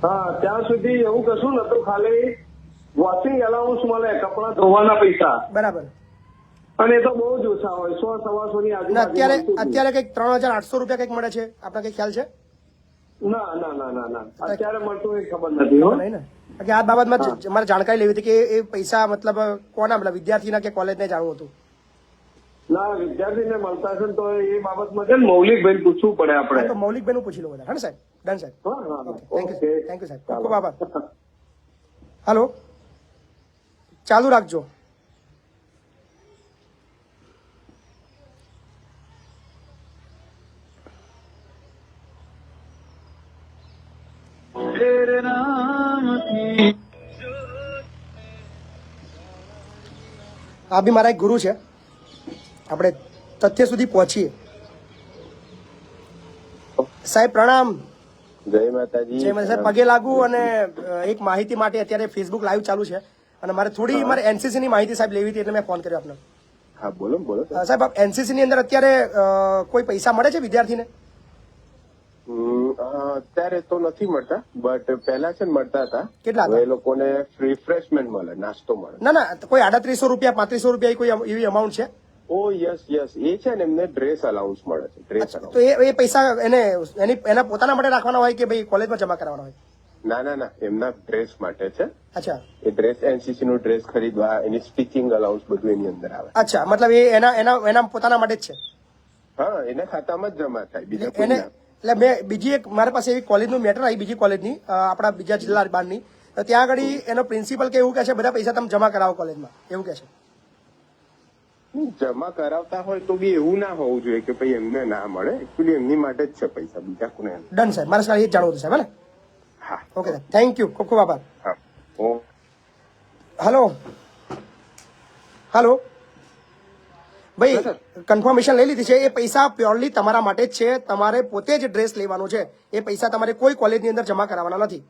હા, ત્યાં સુધી એવું કશું નતું. ખાલી વોશિંગ એલાઉન્સ મળે, કપડા ધોવાના પૈસા, બરાબર. અને એ તો બહુ જ ઓછા હોય, 100-125 ની અને આજુબાજુ મળતું હતું. અત્યારે કંઈક 3800 રૂપિયા કંઈક મળે છે, આપણા કઈ ખ્યાલ છે? ના ના ના ના ના, અત્યારે મળતું એ ખબર નથી હો. નહીં ને, કે આ બાબતમાં મારે જાણકારી લેવી હતી કે એ પૈસા મતલબ કોના, મતલબ વિદ્યાર્થીના કે કોલેજને જાણવું હતું. ના, વિદ્યાર્થીને મળતા છે ને તો એ બાબતમાં છે ને મૌલિકભાઈ પૂછવું પડે હા, આપણે. તો મૌલિકભાઈ નું પૂછી લો બધા. હા ને સાહેબ, ડન સાહેબ. હા હા ઓકે, હા, થેન્ક ઓકે. યુ સાહેબ, ખૂબ ખૂબ આભાર. હાલો, ચાલુ રાખજો. આ બી મારા એક ગુરુ છે, આપણે તથ્ય સુધી પહોંચીએ. સાહેબ પ્રણામ. જય માતાજી. જય માતા. સાહેબ પગે લાગુ, અને એક માહિતી માટે અત્યારે ફેસબુક લાઈવ ચાલુ છે, અને મારે થોડી મારે એનસીસી ની માહિતી સાહેબ લેવી હતી, એટલે મેં ફોન કર્યો આપને. હા, બોલો બોલો. સાહેબ, એનસીસી ની અંદર અત્યારે કોઈ પૈસા મળે છે વિદ્યાર્થીને? અત્યારે તો નથી મળતા, બટ પહેલા છે ને મળતા હતા. કેટલા હવે એ લોકોને રિફ્રેશમેન્ટ મળે, નાસ્તો મળે. ના ના, કોઈ 3800 રૂપિયા 3500 રૂપિયા કોઈ એવી અમાઉન્ટ છે? ઓ યસ યસ, એ છે ને એમને ડ્રેસ અલાઉન્સ મળે છે. ડ્રેસ તો અલાઉન્સ. એ પૈસા એના પોતાના માટે રાખવાના હોય કે ભાઈ કોલેજમાં જમા કરવાના હોય? ના ના ના, એમના ડ્રેસ માટે છે. અચ્છા એ ડ્રેસ એનસીસી નું ડ્રેસ ખરીદવા, એની સ્ટીચિંગ અલાઉન્સ બધું એની અંદર આવે. અચ્છા, મતલબ એ એના પોતાના માટે જ છે? હા, એના ખાતામાં જ જમા થાય, બીજા કોઈ એને ના. એટલે મેં બીજી એક મારી પાસે એવી કોલેજનું મેટર આવી, બીજી કોલેજની, આપણા બીજા જિલ્લા બહારની, તો ત્યાં આગળ એનો પ્રિન્સિપલ કે એવું કહે છે બધા પૈસા તમે જમા કરાવો કોલેજમાં, એવું કહે છે. જમા કરાવતા હોય તો બી એવું ના હોવું જોઈએ કે ભાઈ એમને ના મળે. એકચ્યુઅલી એમની માટે જ છે પૈસા, બીજા કોને. ડન સાહેબ, મારે સાહેબ એ જ જાણવું હતું સાહેબ. હે ને? હા, ઓકે સાહેબ, થેન્ક યુ, ખૂબ ખૂબ આભાર. હા. હલો હલો ભાઈ, કન્ફર્મેશન લઈ લીધી છે. એ પૈસા પ્યોરલી તમારા માટે જ છે, તમારે પોતે જ ડ્રેસ લેવાનો છે. એ પૈસા તમારે કોઈ કોલેજની અંદર જમા કરાવવાના નથી.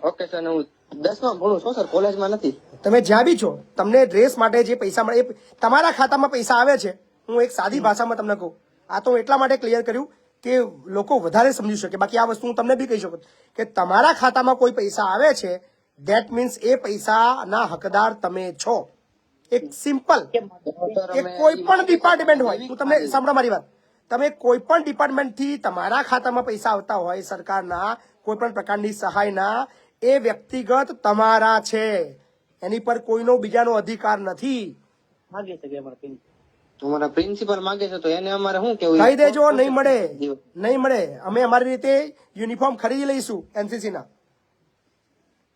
Okay sir. હું 10માં ભણું છું સર, કોલેજમાં નથી. તમે જ્યાં બી છો, તમને ડ્રેસ માટે જે પૈસા મળે એ તમારા ખાતામાં પૈસા આવે છે. હું એક સાદી ભાષામાં તમને કહું, આ તો એટલા માટે ક્લિયર કર્યું કે લોકો વધારે સમજી શકે. બાકી આ વસ્તુ હું તમને બી કહી શકું કે તમારા ખાતામાં કોઈ પૈસા આવે છે, ધેટ મીન્સ એ પૈસાના હકદાર તમે છો. એક સિમ્પલ, એ કોઈ પણ ડિપાર્ટમેન્ટ હોય, હું તમને સાંભળો મારી વાત, તમે કોઈ પણ ડિપાર્ટમેન્ટ થી તમારા ખાતામાં પૈસા આવતા હોય સરકારના કોઈ પણ પ્રકારની સહાયના, એ વ્યક્તિગત તમારા છે, એની પર કોઈનો બીજાનો અધિકાર નથી. અમારા પ્રિન્સિપલ માંગે છે તો એને અમારે શું કેવું? કહી દેજો, નહીં મળે, નહીં મળે. અમે અમારી રીતે યુનિફોર્મ ખરીદી લઈશું એનસીસી ના.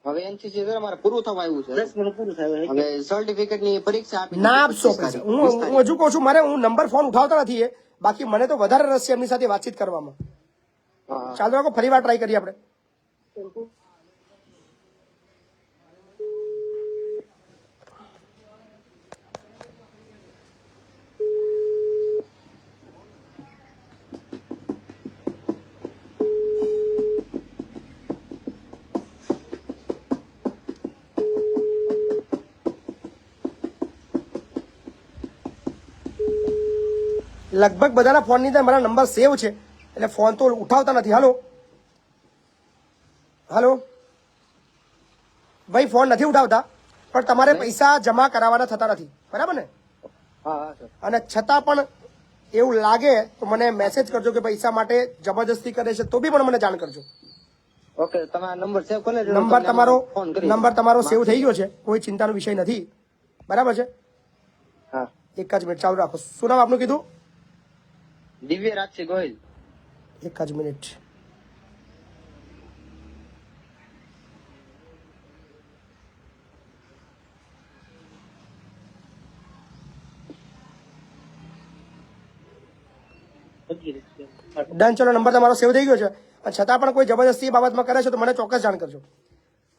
હવે એનસીસી અમારે પૂરું થવા આવ્યું છે. 10 મિનિટ પૂરું થયું. હવે સર્ટિફિકેટ ની પરીક્ષા આપી ના આપશો પૈસા. હું હજુ કહું છું, મારે હું નંબર ફોન ઉઠાવતા નથી એ. બાકી મને તો વધારે રસ છે એમની સાથે વાતચીત કરવામાં. ચાલો રાખો, ફરી વાર ટ્રાય કરીએ આપણે. લગભગ બધાના ફોનની અંદર મારા નંબર સેવ છે એટલે ફોન તો ઉઠાવતા નથી. હાલો હાલો ભાઈ, ફોન નથી ઉઠાવતા, પણ તમારે પૈસા જમા કરાવવાના થતા નથી, બરાબર ને? અને છતાં પણ એવું લાગે તો મને મેસેજ કરજો કે પૈસા માટે જબરદસ્તી કરે છે, તો બી પણ મને જાણ કરજો. ઓકે, તમારો નંબર સેવ કરી લેજો. નંબર તમારો સેવ થઈ ગયો છે, કોઈ ચિંતાનો વિષય નથી, બરાબર છે? હા, એક જ મિનિટ ચાલુ રાખો. શું નામ આપનું કીધું? દિવ્ય રાજસિંહ ગોહિલ. એક જ મિનિટ. ડન, ચલો, નંબર તમારો સેવ થઈ ગયો છે. છતાં પણ કોઈ જબરદસ્તી બાબતમાં કરે છે તો મને ચોક્કસ જાણ કરજો.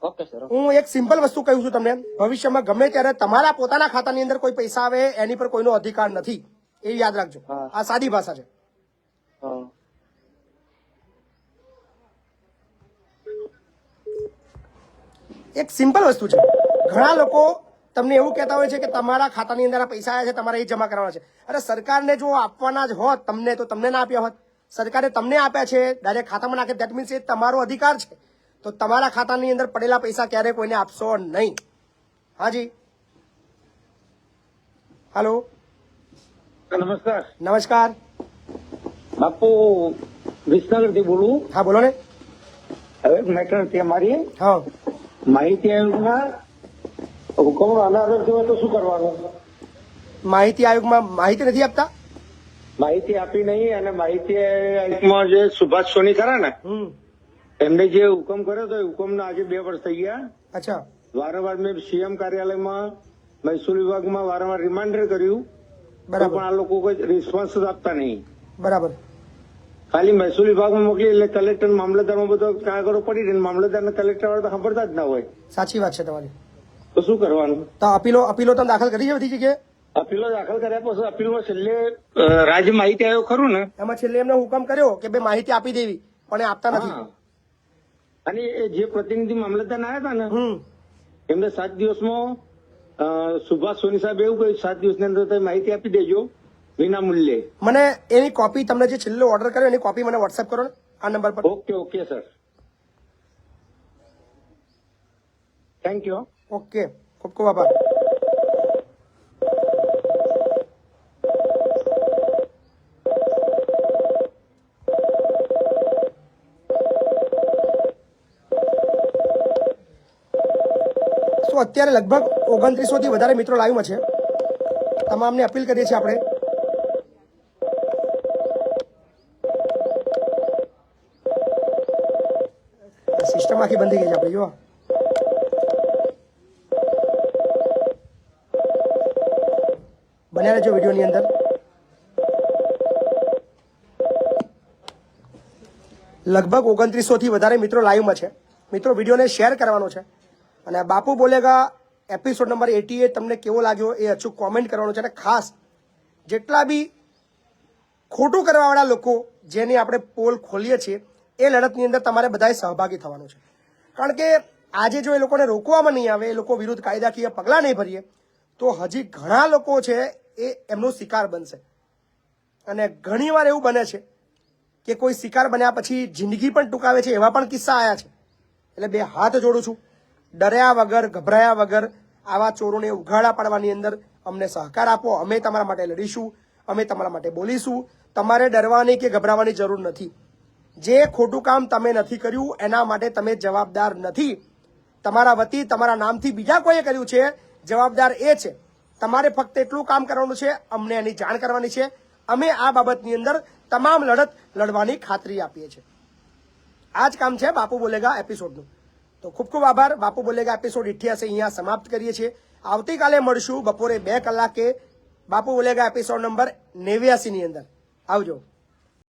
Okay sir. હું એક સિમ્પલ વસ્તુ કહું છું તમને, ભવિષ્યમાં ગમે ત્યારે તમારા પોતાના ખાતાની અંદર કોઈ પૈસા આવે એની પર કોઈનો અધિકાર નથી, એ યાદ રાખજો. આ સાદી ભાષા છે. એક સિમ્પલ વસ્તુ છે. ઘણા લોકો તમને એવું કહેતા હોય છે કે તમારા ખાતાની અંદર આ પૈસા આવ્યા છે, તમારે એ જમા કરવાના છે. અરે સરકારને જો આપવાના જ હોત તમને, તો તમને ના આપ્યા હોત. સરકારે તમને આપ્યા છે, ડાયરેક્ટ ખાતામાં નાખે, દેટ મીન્સ એ તમારો અધિકાર છે. તો તમારા ખાતાની અંદર પડેલા પૈસા ક્યારે કોઈને આપશો નહીં. હાજી, હાલો, નમસ્કાર. નમસ્કાર બાપુ, વિસનગર થી બોલું. હા, બોલો ને. હવે મેટર ત્યાં મારી હા, માહિતી આયોગના હુકમનો અનાદર થયો તો શું કરવાનું? માહિતી આયોગમાં માહિતી નથી આપતા. માહિતી આપી નહીં, અને માહિતી આયોગમાં જે સુભાષ સોની ખરા ને, એમને જે હુકમ કર્યો તો એ હુકમના આજે 2 વર્ષ થઈ ગયા. અચ્છા. વારંવાર મેં સીએમ કાર્યાલયમાં, મહેસૂલ વિભાગમાં વારંવાર રિમાઇન્ડર કર્યું, બરાબર, પણ આ લોકો કોઈ રિસ્પોન્સ આપતા નહીં. બરાબર. ખાલી મહેસૂલ વિભાગમાં મોકલી એટલે કલેક્ટર મામલતદારમાં બધો કાગળો પડી રહે, મામલતદાર ને કલેક્ટર વાળા તો સાંભળતા જ ના હોય. સાચી વાત છે તમારી. તો શું કરવાનું? તો અપીલો તમે દાખલ કરી છે બધી જગ્યાએ? અપીલો દાખલ કર્યા પછી અપીલમાં છેલ્લે રાજ્ય માહિતી આયોગ ખરું ને, એમાં છેલ્લે એમને હુકમ કર્યો કે બે માહિતી આપી દેવી, પણ એ આપતા નથી. અને એ જે પ્રતિનિધિ મામલતદાર આવ્યા હતા ને, એમને 7 દિવસમાં સુભાષ સોની સાહેબ એવું કહ્યું 7 દિવસની અંદર તમે માહિતી આપી દેજો વિના મૂલ્યે. મને એની કોપી, તમને જે છેલ્લો ઓર્ડર કર્યો એની કોપી મને વોટ્સએપ કરો ને આ નંબર પર. Okay okay sir, thank you. Okay, ખૂબ ખૂબ આભાર. અત્યારે લગભગ 2900 થી વધારે મિત્રો લાઈવમાં છે. તમામને અપીલ કરીએ છીએ આપણે સિસ્ટમ આખી બંધ થઈ ગઈ છે. આપણે જો બન્યા રહેજો વિડીયોની અંદર. લગભગ 2900 થી વધારે મિત્રો લાઈવમાં છે. મિત્રો, વિડીયોને શેર કરવાનો છે. અને બાપુ બોલેગા એપિસોડ નંબર 88 તમને કેવો લાગ્યો એ અચૂક કોમેન્ટ કરવાનું છે. અને ખાસ જેટલા બી ખોટું કરવાવાળા લોકો જેની આપણે પોલ ખોલીએ છીએ એ લડતની અંદર તમારે બધાએ સહભાગી થવાનું છે. કારણ કે આજે જો એ લોકોને રોકવામાં નહીં આવે, એ લોકો વિરુદ્ધ કાયદાકીય પગલાં નહીં ભરીએ, તો હજી ઘણા લોકો છે એ એમનો શિકાર બનશે. અને ઘણીવાર એવું બને છે કે કોઈ શિકાર બન્યા પછી જિંદગી પણ ટૂંકાવે છે, એવા પણ કિસ્સા આવ્યા છે. એટલે 2 હાથ જોડું છું, ડર્યા વગર, ગભરાયા વગર આવા ચોરોને ઉઘાડા પાડવાની અંદર અમને સહકાર આપો. અમે તમારા માટે લડીશું, અમે તમારા માટે બોલીશું. તમારે ડરવાની કે ગભરાવાની જરૂર નથી. જે ખોટું કામ તમે નથી કર્યું એના માટે તમે જવાબદાર નથી. તમારા વતી, તમારા નામથી બીજા કોઈએ કર્યું છે, જવાબદાર એ છે. તમારે ફક્ત એટલું કામ કરવાનું છે, અમને એની જાણ કરવાની છે. અમે આ બાબતની અંદર તમામ લડત લડવાની ખાતરી આપીએ છીએ. આ જ કામ છે બાપુ બોલેગા એપિસોડનું. તો ખૂબ ખૂબ આભાર. બાપુ બોલેગા એપિસોડ 88 અહીંયા સમાપ્ત કરીએ છીએ. આવતીકાલે મળશું બપોરે 2 કલાકે બાપુ બોલેગા એપિસોડ નંબર 89 ની અંદર. આવજો.